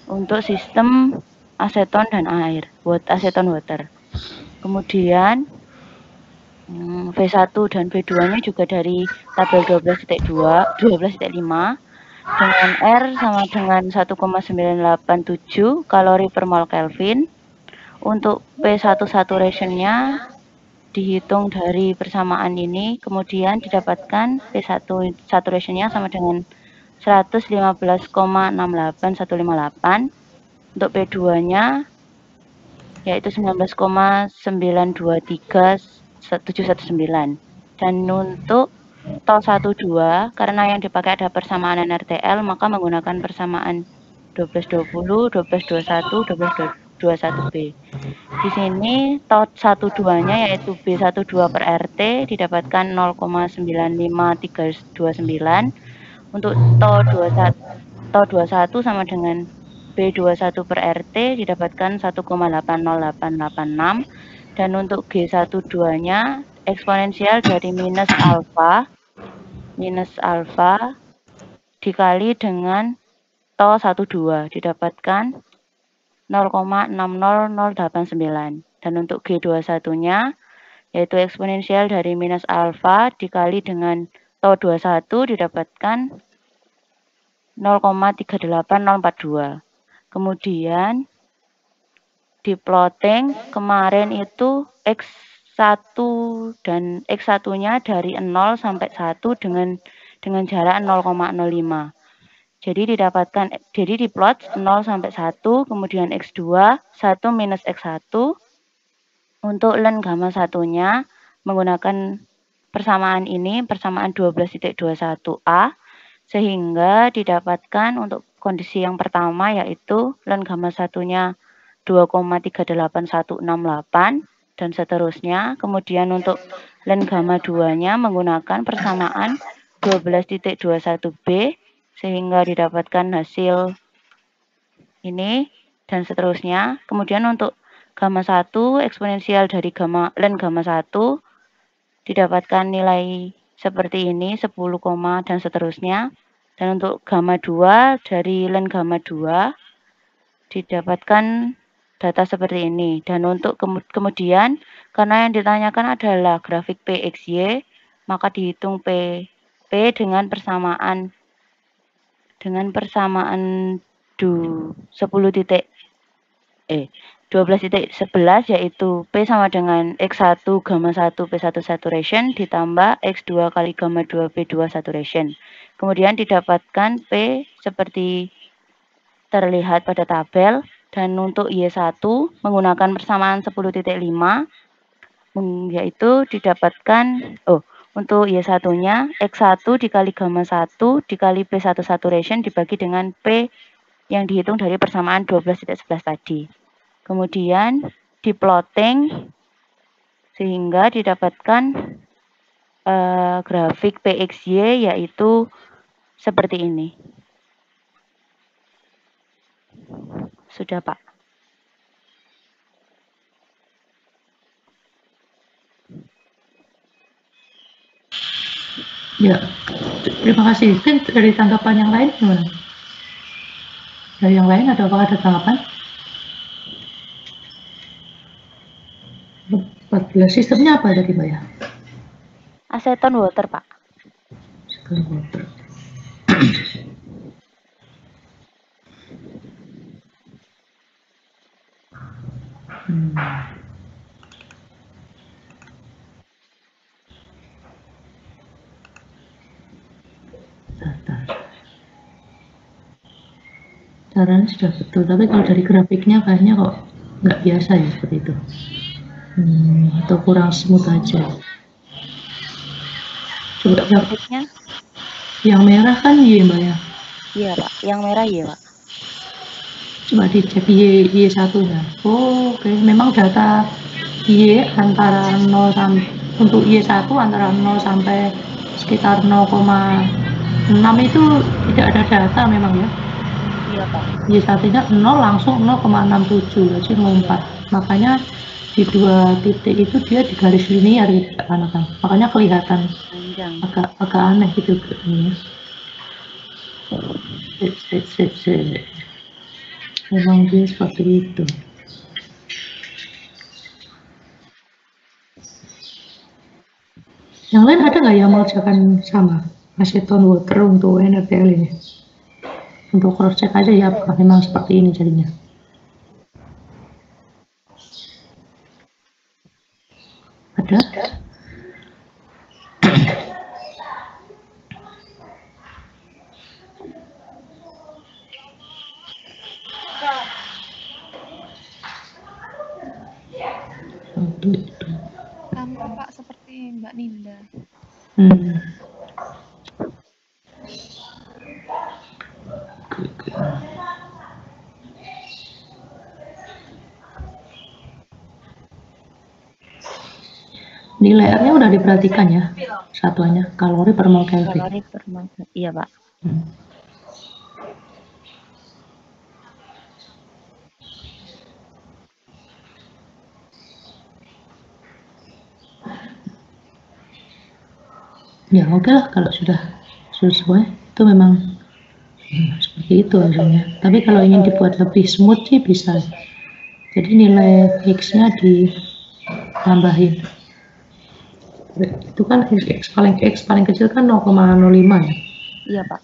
Speaker 5: untuk sistem aseton dan air, aseton water. Kemudian V1 dan V2-nya juga dari tabel 12.5 dengan R sama dengan 1,987 kalori per mol Kelvin. Untuk P1 saturation-nya dihitung dari persamaan ini, kemudian didapatkan P1 saturation-nya sama dengan 115,68158. Untuk P2-nya yaitu 19,923719. Dan untuk TOL 12 karena yang dipakai ada persamaan NRTL, maka menggunakan persamaan 1220, 1221, 1221B. Di sini TOL 12-nya yaitu B12 per RT didapatkan 0,95329. Untuk TOL 21 sama dengan B21 per RT didapatkan 1,80886. Dan untuk G12-nya eksponensial dari minus alfa dikali dengan TOL 12 didapatkan 0,60089. Dan untuk G21-nya yaitu eksponensial dari minus alfa dikali dengan Tau 21 didapatkan 0,38042. Kemudian di plotting kemarin itu X1 dan X1-nya dari 0 sampai 1 dengan jarak 0,05. Jadi diplot 0 sampai 1, kemudian X2, 1 minus X1. Untuk len gamma satunya menggunakan persamaan ini, persamaan 12.21a, sehingga didapatkan untuk kondisi yang pertama yaitu len gamma satunya 2,38168 dan seterusnya. Kemudian untuk len gamma 2-nya menggunakan persamaan 12.21b sehingga didapatkan hasil ini dan seterusnya. Kemudian untuk gamma 1 eksponensial dari len gamma 1 didapatkan nilai seperti ini 10, dan seterusnya. Dan untuk gamma 2 dari len gamma 2 didapatkan data seperti ini. Dan untuk kemudian karena yang ditanyakan adalah grafik PXY, maka dihitung P dengan persamaan 12.11 yaitu P sama dengan X1 gamma 1 P1 saturation ditambah X2 kali gamma 2 P2 saturation. Kemudian didapatkan P seperti terlihat pada tabel, dan untuk Y1 menggunakan persamaan 10.5 yaitu didapatkan untuk Y1-nya X1 dikali gamma 1 dikali P1 saturation dibagi dengan P yang dihitung dari persamaan 12.11 tadi. Kemudian di plotting sehingga didapatkan grafik PXY yaitu seperti ini. Sudah, Pak.
Speaker 6: Ya, terima kasih. Mungkin dari tanggapan yang lain gimana? Dari yang lain apakah ada tanggapan? 14 sistemnya apa tadi, Mbak ya?
Speaker 5: Aseton water, Pak.
Speaker 6: Aseton water. Caranya sudah betul, tapi kalau dari grafiknya kayaknya kok nggak biasa ya seperti itu. Atau kurang smooth aja. Coba grafiknya. Yang merah kan Y, Mbak ya?
Speaker 5: Iya, Pak. Yang merah Y, Pak.
Speaker 6: Coba dicek Y1-nya. Oke. Memang data Y antara 0 sampai untuk Y1 antara 0 sampai sekitar 0,6 itu tidak ada data memang ya.
Speaker 5: Iya, Pak.
Speaker 6: Y1-nya 0 langsung 0,67, jadi lompat. Makanya di dua titik itu dia di garis linear gitu kan. Makanya kelihatan agak aneh gitu ya. Memang dia seperti itu. Yang lain ada nggak yang mengerjakan sama aseton water untuk NRTL ini? Untuk cross check aja ya apakah memang seperti ini jadinya. Ada?
Speaker 4: Sama Pak seperti Mbak Ninda.
Speaker 6: Nilai R-nya udah diperhatikan ya, satuannya kalori per mol Kelvin.
Speaker 5: Kalori per mol, iya Pak.
Speaker 6: Ya oke lah kalau sudah sesuai itu memang seperti itu hasilnya. Tapi kalau ingin dibuat lebih smooth sih bisa. Jadi nilai X-nya ditambahin. Gitu. Itu kan X paling kecil kan 0,05 ya.
Speaker 5: Iya, Pak.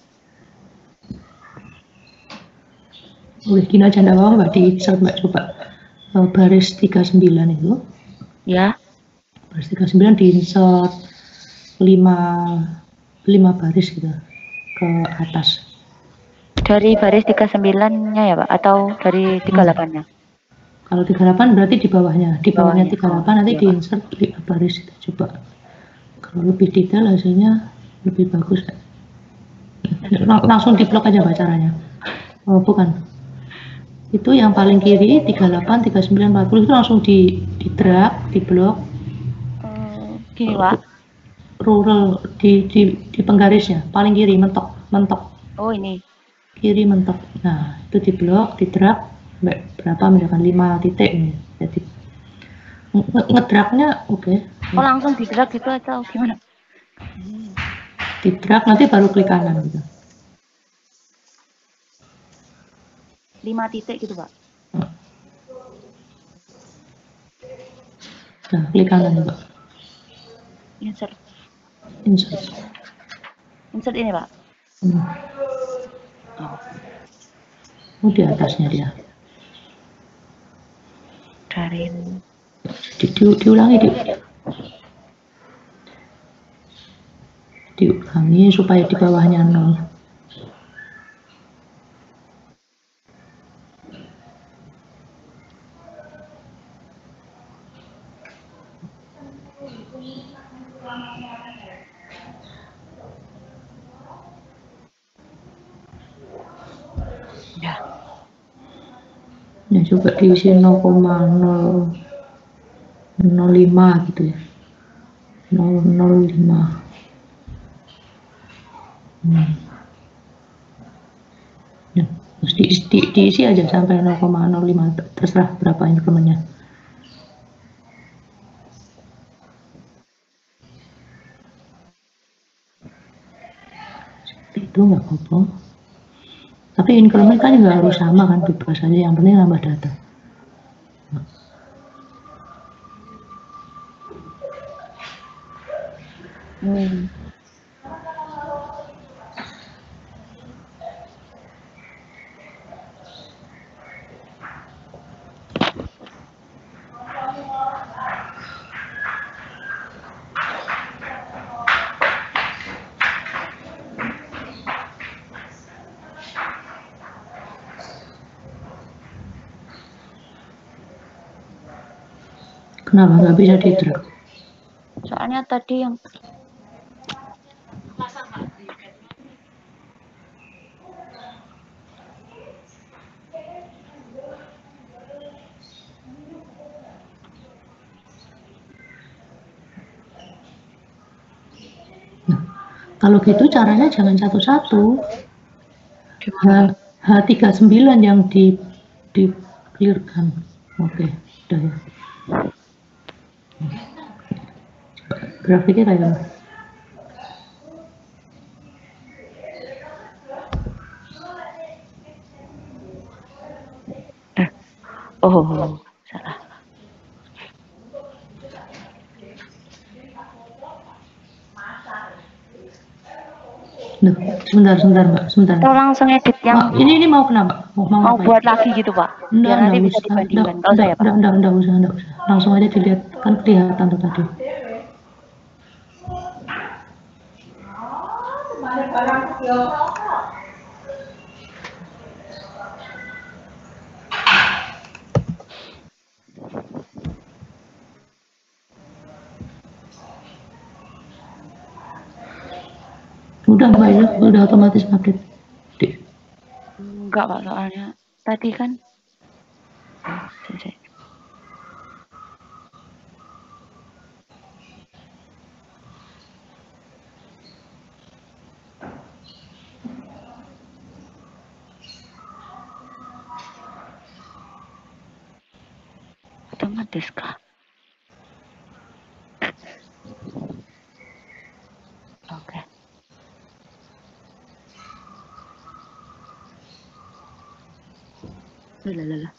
Speaker 6: Boleh gini aja enggak apa-apa Mbak, di-insert Mbak, coba. Baris 39 itu.
Speaker 5: Ya.
Speaker 6: Baris 39 di-insert 5 baris gitu ke atas.
Speaker 5: Dari baris 39-nya ya, Pak? Atau dari 38-nya?
Speaker 6: Kalau 38 berarti di bawahnya. Di bawahnya 38 nanti
Speaker 5: iya,
Speaker 6: di-insert 5 baris itu coba. Kalau lebih detail hasilnya lebih bagus. Langsung di-blok aja Mbak caranya. Oh, bukan. Itu yang paling kiri 38, 39, 40 itu langsung di-drag, di-blok.
Speaker 5: Gini, Pak.
Speaker 6: Rural di penggarisnya, paling kiri mentok.
Speaker 5: Oh, ini.
Speaker 6: Kiri mentok. Nah, itu di-blok, di-drag berapa misalkan 5 titik nih. Jadi ngedragnya oke.
Speaker 5: Oh, langsung di-drag gitu atau gimana?
Speaker 6: Di-drag nanti baru klik kanan gitu.
Speaker 5: 5 titik gitu, Pak.
Speaker 6: Nah, klik kanan juga.
Speaker 5: Insert ini, Pak.
Speaker 6: Oh, di atasnya dia. Diulangi supaya di bawahnya 0. Ya, coba diisi 0,005 gitu ya. 005. Ya, terus diisi aja sampai 0,05, terserah berapa incrementnya. Itu nggak apa-apa. Tapi increment kan juga harus sama kan, bebas aja, yang penting nambah data. Kenapa nggak bisa di-drag?
Speaker 5: Soalnya tadi yang
Speaker 6: Kalau gitu caranya jangan satu-satu. H39 yang di clearkan. Oke, udah ya. Grafiknya kayak gimana?
Speaker 5: oh, salah.
Speaker 6: Sebentar Mbak, sebentar.
Speaker 5: Atau langsung edit yang
Speaker 6: ini mau kenapa?
Speaker 5: Mau buat lagi gitu, Pak. Biar nanti bisa dibandingkan. Kalau saya, Pak.
Speaker 6: Enggak usah. Langsung aja dilihat, kan kelihatan tuh tadi. Udah Mbak ya, udah otomatis update.
Speaker 5: Enggak, Pak, soalnya tadi kan selesai. Otomatis kah? Oke. Lah.